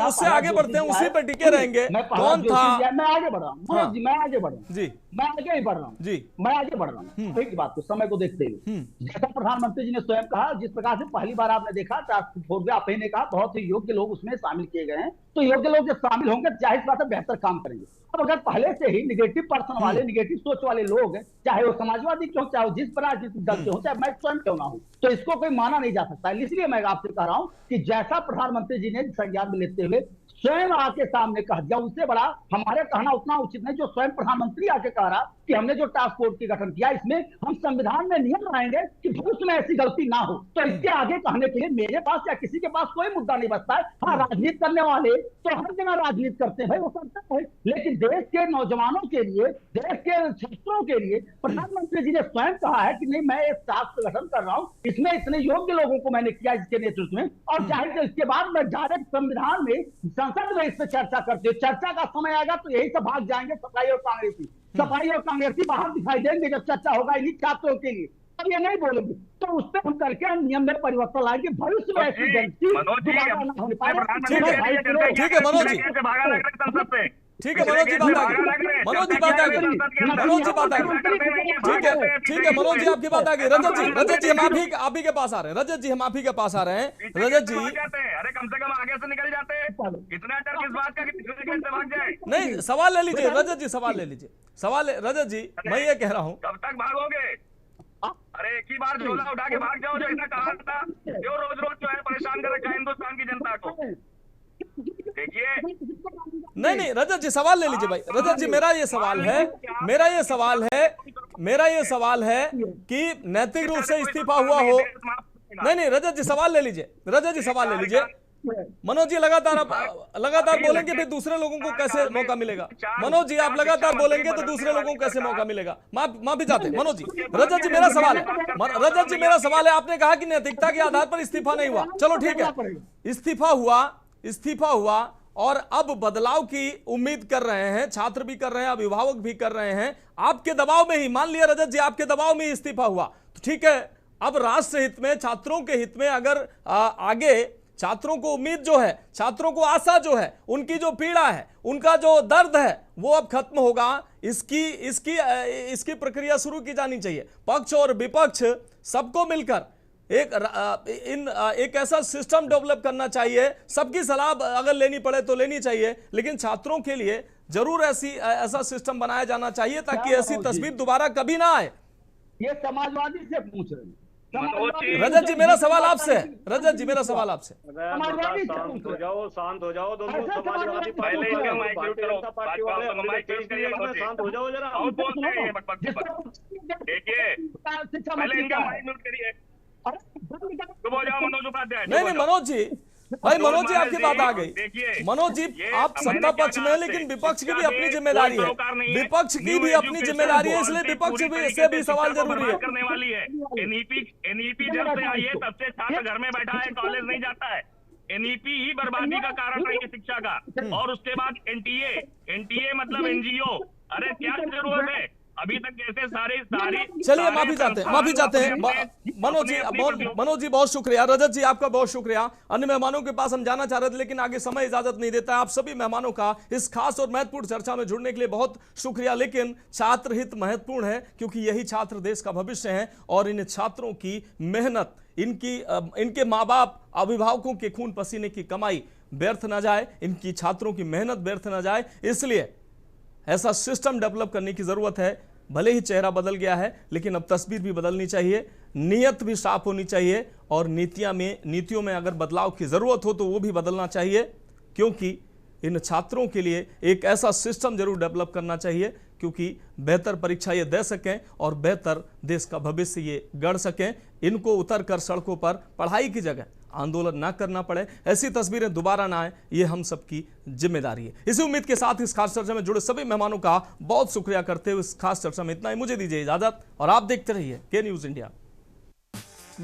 उससे आगे बढ़ते हैं, उसी पर टिके रहेंगे। कौन था? मैं आगे बढ़ रहा हूँ मनोज जी, मैं आगे बढ़ रहा हूँ जी, मैं आगे ही बढ़ रहा हूँ जी, मैं आगे बढ़ रहा हूँ। एक बात को, समय को देखते हुए, जैसा प्रधानमंत्री जी ने स्वयं कहा, जिस प्रकार से पहली बार आपने देखा टास्क फोर्स में, आपने कहा बहुत ही योग्य लोग उसमें शामिल किए गए हैं, तो योग्य लोग जब शामिल होंगे जाहिर बात है बेहतर काम करेंगे। अब अगर पहले से ही निगेटिव पर्सन वाले, निगेटिव सोच वाले लोग, चाहे वो समाजवादी क्यों, चाहे वो जिस राजनीतिक दल के हो, चाहे मैं स्वयं क्यों ना हूं, तो इसको कोई माना नहीं जा सकता। इसलिए मैं आपसे कह रहा हूं कि जैसा प्रधानमंत्री जी ने संज्ञान में लेते हुए स्वयं आके सामने कह दिया, उससे बड़ा हमारे कहना उतना उचित नहीं जो स्वयं प्रधानमंत्री आके कह रहा कि हमने जो टास्क फोर्स की गठन किया, इसमें हम संविधान में नियम लाएंगे कि भविष्य में ऐसी गलती ना हो। तो इसके आगे कहने के लिए मेरे पास या किसी के पास कोई मुद्दा नहीं बचता है। हाँ, राजनीति करने वाले तो हर जगह राजनीति करते हैं, वो करते हैं, लेकिन देश के नौजवानों के लिए, देश के छात्रों के लिए प्रधानमंत्री जी ने स्वयं कहा है कि नहीं, मैं एक टास्क गठन कर रहा हूँ, इसमें इतने योग्य लोगों को मैंने किया इसके नेतृत्व में, और चाहे इसके बाद मैं डायरेक्ट संविधान में, संसद में इस पर चर्चा करते हैं। चर्चा का समय आएगा तो यही सब भाग जाएंगे सफाई और कांग्रेसी, सफाई और कांग्रेसी बाहर दिखाई देंगे जब चर्चा होगा इन्हीं छात्रों के लिए। अब ये नहीं बोलेंगे तो उस पर हम करके हम नियम में परिवर्तन लाएंगे, भविष्य में ऐसी गलती दोबारा ना होने पाए। ठीक है मनोज जी, ठीक है मनोज जी, बात आ गई, मनोज जी बात आ गई, मनोज जी बात आ गई, ठीक है मनोज जी, आपकी बात आ गई। रजत जी हम आप ही के पास आ रहे हैं, रजत जी हम आप ही के पास आ रहे हैं। रजत जी, अरे कम से कम आगे से निकल जाते हैं, इतना डर किस बात का कि पिछले गेट से भाग जाए? नहीं, सवाल ले लीजिए रजत जी, सवाल ले लीजिए, रजत जी, मैं ये कह रहा हूँ, कब तक भागोगे? अरे एक ही बार झोला उठा के भाग जाओ, जो इतना कहा था, जो रोज रोज जो है परेशान कर रखा है हिंदुस्तान की जनता को। देखिए, नहीं रजत जी, सवाल ले लीजिए भाई। रजत जी, मेरा ये सवाल है कि नैतिक रूप से इस्तीफा हुआ हो। नहीं रजत जी, सवाल ले लीजिए, रजत जी सवाल ले लीजिए। मनोज जी लगातार बोलेंगे फिर दूसरे लोगों को कैसे मौका मिलेगा? मनोज जी, आप लगातार बोलेंगे तो दूसरे लोगों को कैसे मौका मिलेगा? माफी चाहते हैं मनोज जी। रजत जी, मेरा सवाल है, आपने कहा कि नैतिकता के आधार पर इस्तीफा नहीं हुआ, चलो ठीक है, इस्तीफा हुआ और अब बदलाव की उम्मीद कर रहे हैं, छात्र भी कर रहे हैं, अभिभावक भी कर रहे हैं, आपके दबाव में ही, मान लिया रजत जी आपके दबाव में ही इस्तीफा हुआ, तो ठीक है, अब राष्ट्र हित में, छात्रों के हित में अगर आगे छात्रों को उम्मीद जो है, छात्रों को आशा जो है, उनकी जो पीड़ा है, उनका जो दर्द है, वो अब खत्म होगा। इसकी प्रक्रिया शुरू की जानी चाहिए। पक्ष और विपक्ष सबको मिलकर एक ऐसा सिस्टम डेवलप करना चाहिए। सबकी सलाह अगर लेनी पड़े तो लेनी चाहिए, लेकिन छात्रों के लिए जरूर ऐसा सिस्टम बनाया जाना चाहिए ताकि ऐसी तस्वीर दोबारा कभी ना आए। ये समाजवादी से पूछ रहे हैं। रजत जी मेरा सवाल आपसे है, रजत जी मेरा सवाल आपसे। शांत हो जाओ, शांत हो जाओ दोनों समाजवादी पार्टी वाले, शांत हो जाओ जरा। देखिए पहले इनका माइक म्यूट करिए। चुप हो जाओ मनोज उपाध्याय। नहीं मनोज जी, भाई मनोज जी आपकी बात आ गई। मनोज जी आप सत्ता पक्ष में, लेकिन विपक्ष की भी अपनी जिम्मेदारी है, विपक्ष की भी अपनी जिम्मेदारी है, इसलिए विपक्ष से भी सवाल जरूरी है। करने वाली है एनईपी जब से आई है तब से छात्र घर में बैठा है, कॉलेज नहीं जाता है। एनईपी ही बर्बादी का कारण है शिक्षा का। और उसके बाद एनटीए मतलब एनजीओ। अरे क्या जरूरत है अभी तक कैसे सारी चलिए माफी चाहते हैं मनोज जी बहुत शुक्रिया। रजत जी आपका बहुत शुक्रिया। अन्य मेहमानों के पास हम जाना चाह रहे थे, लेकिन आगे समय इजाजत नहीं देता। आप सभी मेहमानों का इस खास और महत्वपूर्ण चर्चा में जुड़ने के लिए बहुत शुक्रिया। लेकिन छात्र हित महत्वपूर्ण है, क्योंकि यही छात्र देश का भविष्य है और इन छात्रों की मेहनत, इनके माँ बाप अभिभावकों के खून पसीने की कमाई व्यर्थ न जाए, इनकी छात्रों की मेहनत व्यर्थ न जाए, इसलिए ऐसा सिस्टम डेवलप करने की जरूरत है। भले ही चेहरा बदल गया है, लेकिन अब तस्वीर भी बदलनी चाहिए, नीयत भी साफ होनी चाहिए और नीतियों में अगर बदलाव की जरूरत हो तो वो भी बदलना चाहिए, क्योंकि इन छात्रों के लिए एक ऐसा सिस्टम जरूर डेवलप करना चाहिए, क्योंकि बेहतर परीक्षा ये दे सकें और बेहतर देश का भविष्य ये गढ़ सकें। इनको उतर कर सड़कों पर पढ़ाई की जगह आंदोलन ना करना पड़े, ऐसी तस्वीरें दोबारा ना आए, ये हम सबकी जिम्मेदारी है। इसी उम्मीद के साथ इस खास चर्चा में जुड़े सभी मेहमानों का बहुत शुक्रिया करते हुए इस खास चर्चा में इतना ही। मुझे दीजिए इजाजत और आप देखते रहिए के न्यूज़ इंडिया।